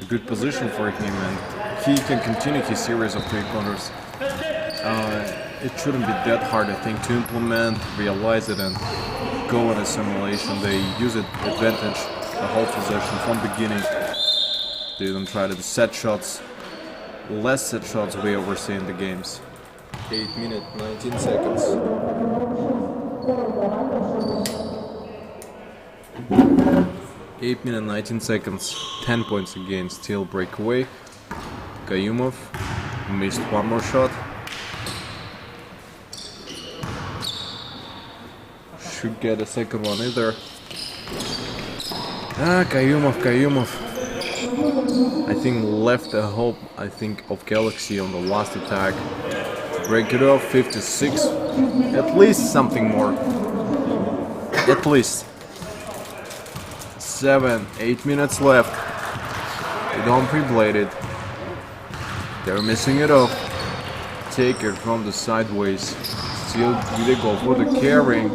a good position for him and he can continue his series of 3 corners. It shouldn't be that hard, I think, to implement, realize it and go on a simulation. They use it advantage the whole possession from beginning. They don't try to set shots. Less set shots we oversee in the games. 8 minutes, 19 seconds. 8 minutes, 19 seconds. 10 points again, still breakaway. Kayumov missed one more shot. Should get a second one either. Kayumov. I think left a hope, I think, of Galaxy on the last attack. Break it off, 56. At least something more. At least. 7, 8 minutes left. They don't pre-blade it. They're missing it off. Take it from the sideways. Still they go for the carrying.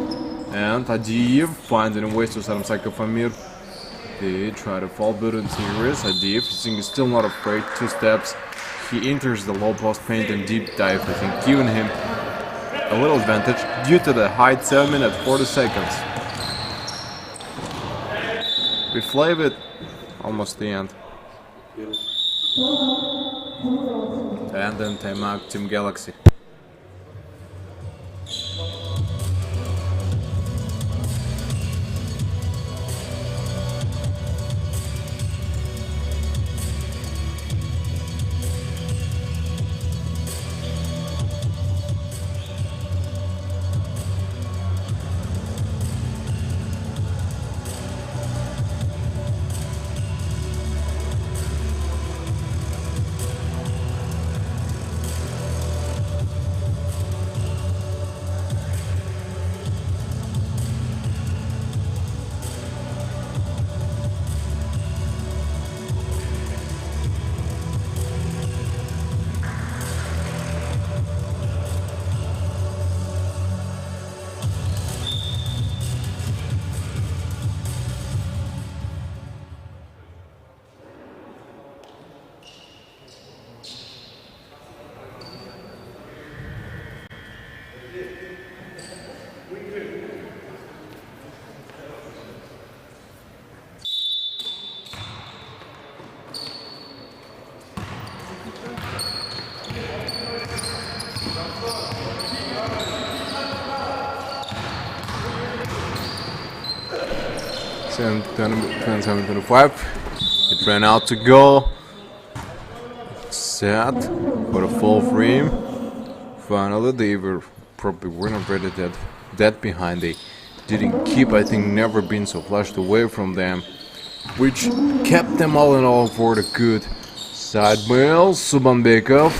And Adiev finding ways to Saramsaka Famir. They try to fall bit in series. Adiev, I think, is still not afraid. 2 steps. He enters the low post paint and deep dive, I think, giving him a little advantage due to the height. 7 minutes, 40 seconds. Replay it. Almost the end. And then timeout, Team Galaxy. 27-25. It ran out to go. Set for the full frame. Finally, they were probably not ready that behind. They didn't keep, I think, never been so flushed away from them, which kept them all in all for the good. Side mail, Subanbekov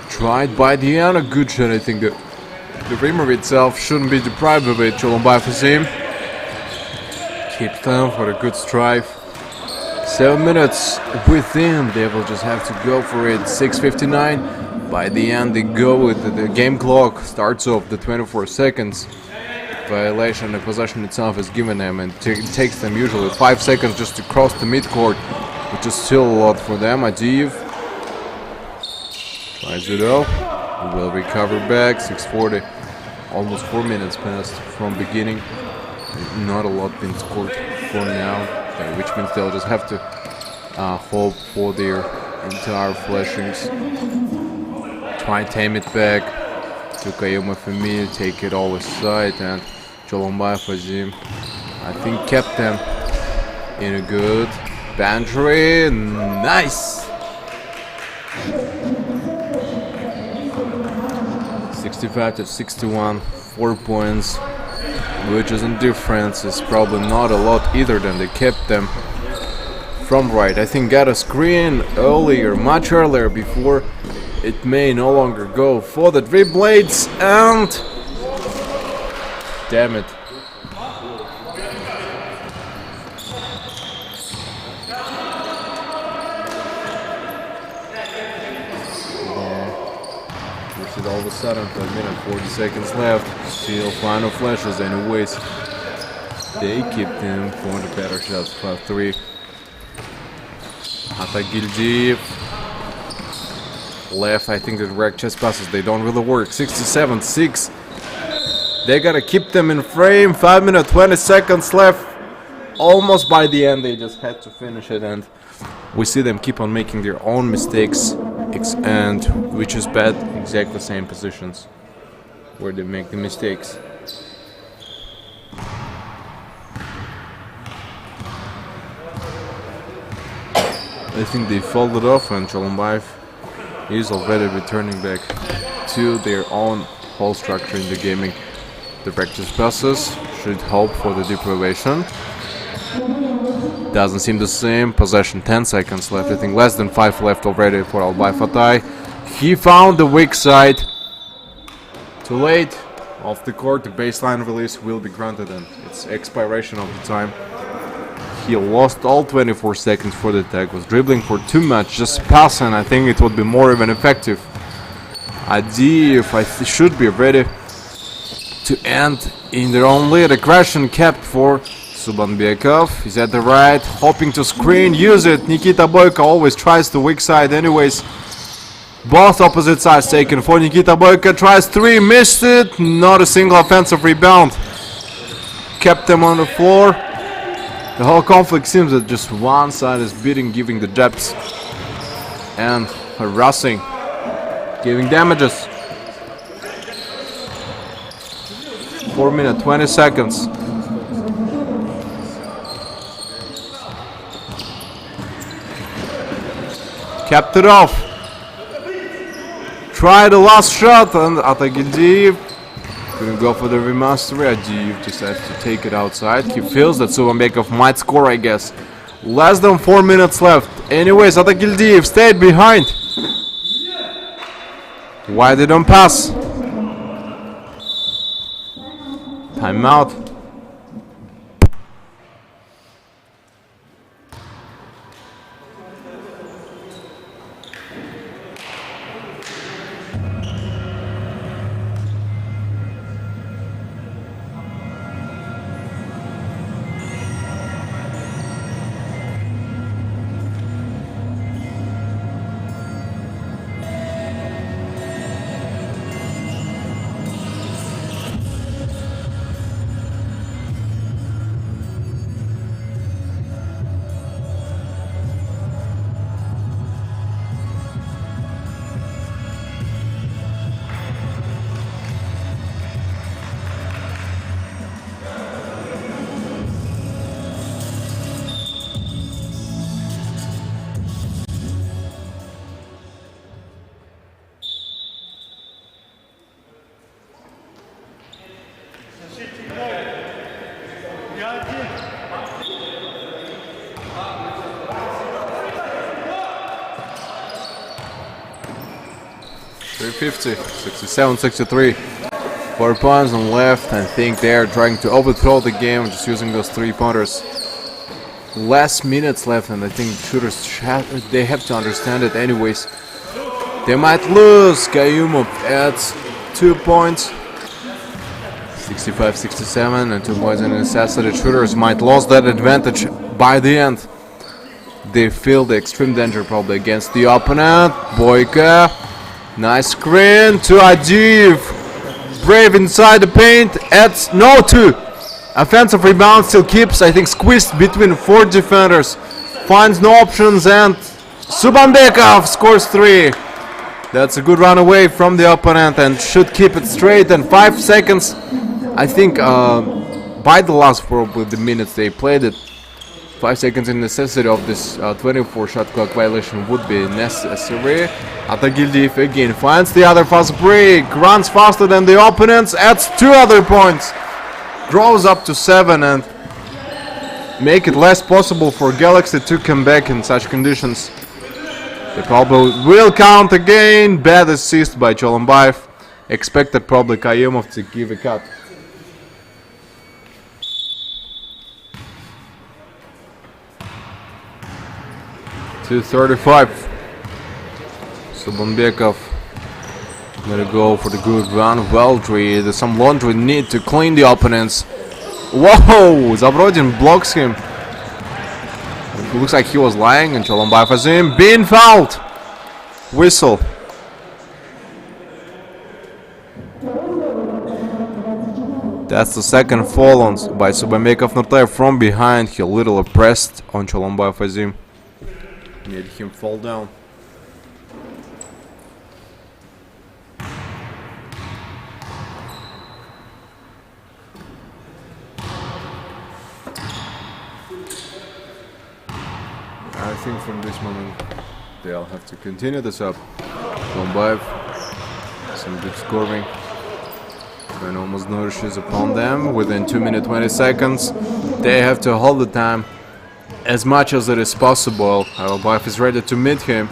tried by the end, a good shot. I think the rimmer itself shouldn't be deprived of it. Cholombayev Azim keeps them for a good strike. 7 minutes within, they will just have to go for it. 6:59. By the end, they go with the game clock starts off the 24 seconds. Violation, the possession itself is given them, and it takes them usually 5 seconds just to cross the midcourt, which is still a lot for them. Adiyev tries it out. He will recover back. 6:40. Almost 4 minutes passed from beginning. Not a lot been scored for now, which means they'll just have to hope for their entire flashings. Try and tame it back to Kayuma Femi, take it all aside, and Cholombayev Azim, I think, kept them in a good boundary. Nice! 65-61, 4 points, which is in difference. Is probably not a lot either. Than they kept them from right. I think got a screen earlier, much earlier, before it may no longer go for the three blades, and damn it. All of a sudden, for a minute, 40 seconds left. Still final flashes anyways. They keep them for the better shots. 5-3. Atagildiyev left. I think the direct chest passes, they don't really work. 67-6. They gotta keep them in frame. 5 minutes, 20 seconds left. Almost by the end, they just had to finish it, and we see them keep on making their own mistakes, and which is bad. Exactly same positions where they make the mistakes. I think they folded off, and Cholombayev is already returning back to their own whole structure in the gaming. The practice passes should help for the deprivation. Doesn't seem the same. Possession, 10 seconds left. I think less than 5 left already for Albay Fatay. He found the weak side. Too late. Off the court, the baseline release will be granted, and it's expiration of the time. He lost all 24 seconds for the attack. Was dribbling for too much, just passing. I think it would be more even effective. Adiyev should be ready to end in their own lead. Aggression kept for Subanbekov. He's at the right, hoping to screen, use it. Nikita Boyko always tries the weak side anyways. Both opposite sides taken for Nikita Boyko. Tries 3, missed it. Not a single offensive rebound. Kept them on the floor. The whole conflict seems that just one side is beating, giving the depths and harassing, giving damages. 4 minutes, 20 seconds. Kept it off. Try the last shot, and Atagildiyev couldn't go for the remaster. Adiyev decides to take it outside. He feels that Subanbekov might score, I guess. Less than 4 minutes left. Anyways, Atagildiyev stayed behind. Why they don't pass? Timeout. .350, 67-63. 4 points on left. I think they are trying to overthrow the game just using those 3-pointers. Less minutes left, and I think shooters they have to understand it anyways. They might lose. Kayumov adds 2 points. 65-67, and 2 points in necessity. Shooters might lose that advantage by the end. They feel the extreme danger probably against the opponent. Boyka. Nice screen to Adiv. Brave inside the paint. Adds no 2. Offensive rebound still keeps, I think, squeezed between 4 defenders. Finds no options, and Subanbekov scores 3. That's a good run away from the opponent and should keep it straight. And 5 seconds, I think, by the last probably the minutes they played it, 5 seconds in necessity of this 24 shot clock violation would be necessary. Atagildiv again finds the other fast break, runs faster than the opponents, adds 2 other points, grows up to 7, and make it less possible for Galaxy to come back in such conditions. They probably will count again. Bad assist by Cholombayev. Expected probably Kayumov to give a cut. .235. Subanbekov gonna go for the good run. Veldry, there's some laundry need to clean the opponents. Whoa! Zabrodin blocks him. It looks like he was lying, and Cholombayev has him being fouled. Whistle. That's the second foul on by Subanbekov Nurtayev from behind. He a little oppressed on Cholombayev Azim. Made him fall down. I think from this moment they'll have to continue this up. Cholombayev, some good scoring. When almost nourishes upon them within 2 minutes 20 seconds. They have to hold the time as much as it is possible. Cholombayev is ready to meet him,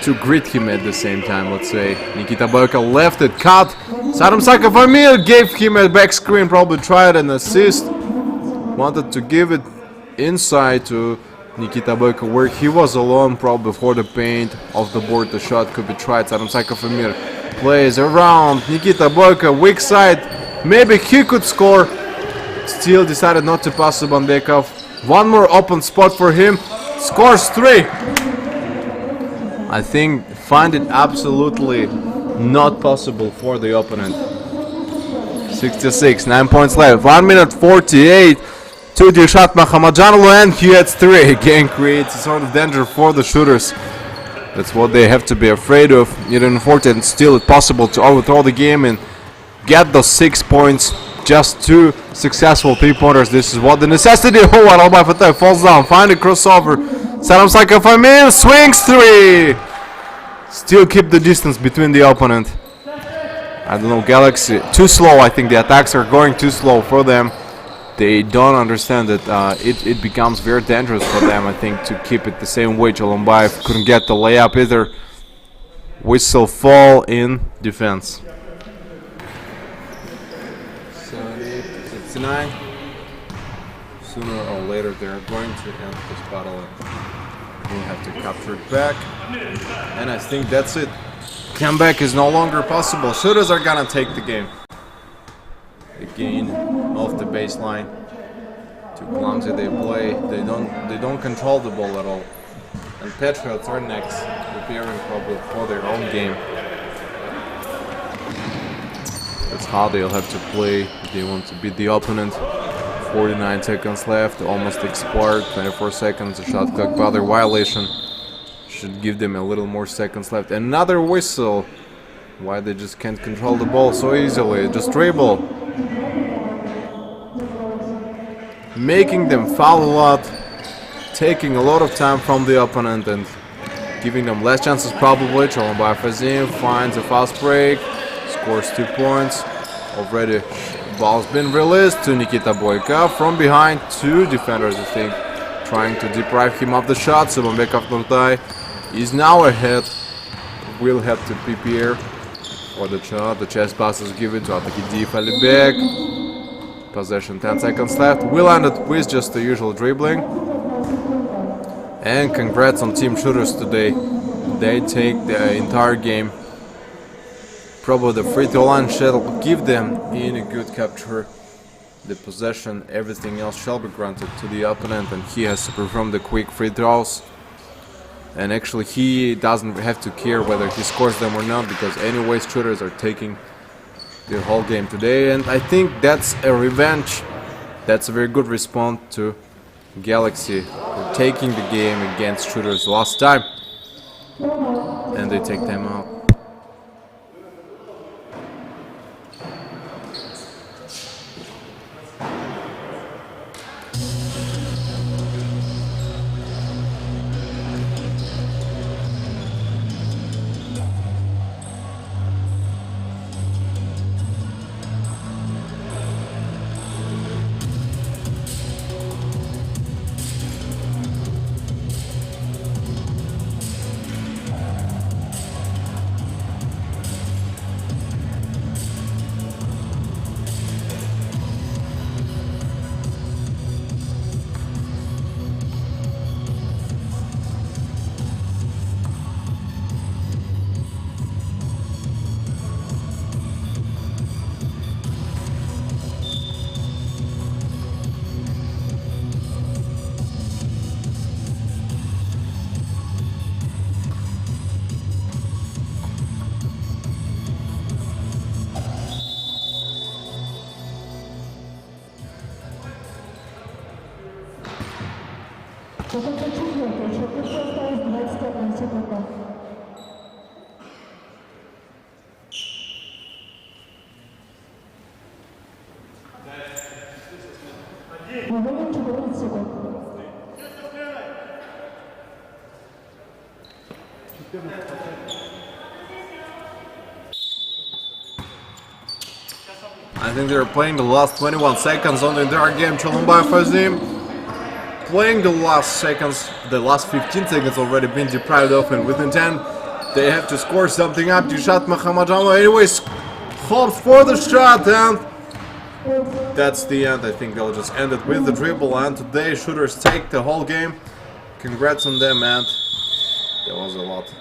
to greet him at the same time, let's say. Nikita Boyka left it, cut. Sadam Sakafamir gave him a back screen, probably tried an assist. Wanted to give it inside to Nikita Boyka, where he was alone, probably before the paint of the board. The shot could be tried. Sadam Sakafamir plays around Nikita Boyka, weak side. Maybe he could score. Still decided not to pass Subanbekov. One more open spot for him. Scores 3. I think find it absolutely not possible for the opponent. 66, 9 points left. 1 minute 48. To Dilshat Mahamadjanoglu, and he adds 3. Again creates a sort of danger for the shooters. That's what they have to be afraid of. Even 40, and still it's possible to overthrow the game and get those 6 points. Just 2 successful 3-pointers. This is what the necessity. Oh, Albayev falls down. Find a crossover. Sadam Sakafamir swings 3. Still keep the distance between the opponent. I don't know, Galaxy too slow. I think the attacks are going too slow for them. They don't understand that it becomes very dangerous for them, I think, to keep it the same way. Cholombayev couldn't get the layup either. Whistle fall in defense. 70-69. Sooner or later they're going to end this battle. We'll have to capture it back. And I think that's it. Comeback is no longer possible. Shooters are gonna take the game. Again, off the baseline. Too clumsy they play. They don't control the ball at all. And Patriots are next, preparing probably for their own game. That's how they'll have to play if they want to beat the opponent. 49 seconds left, almost expired. 24 seconds, a shot clock bother violation. Should give them a little more seconds left. Another whistle. Why they just can't control the ball so easily? Just dribble. Making them foul a lot, taking a lot of time from the opponent and giving them less chances probably. Cholombayev finds a fast break, scores 2 points. Already Ball's been released to Nikita Boyka from behind. Two defenders, I think, trying to deprive him of the shot. Subanbekov Nurtai is now ahead. Will have to prepare for the shot. The chest pass is given to Atakidi Falibek. Possession 10 seconds left. Will end it with just the usual dribbling. And congrats on team shooters today. They take the entire game. Probably the free throw line shall give them in a good capture the possession. Everything else shall be granted to the opponent, and he has to perform the quick free throws. And actually he doesn't have to care whether he scores them or not, because anyways shooters are taking the whole game today. And I think that's a revenge. That's a very good response to Galaxy for taking the game against shooters last time. And they take them out. I think they're playing the last 21 seconds on the entire game. Cholumbai Fazim playing the last seconds, the last 15 seconds already been deprived of, and within 10 they have to score something up. Dishat Mahamadjano anyways hopes for the shot, and that's the end. I think they'll just end it with the dribble, and today shooters take the whole game. Congrats on them, and that was a lot.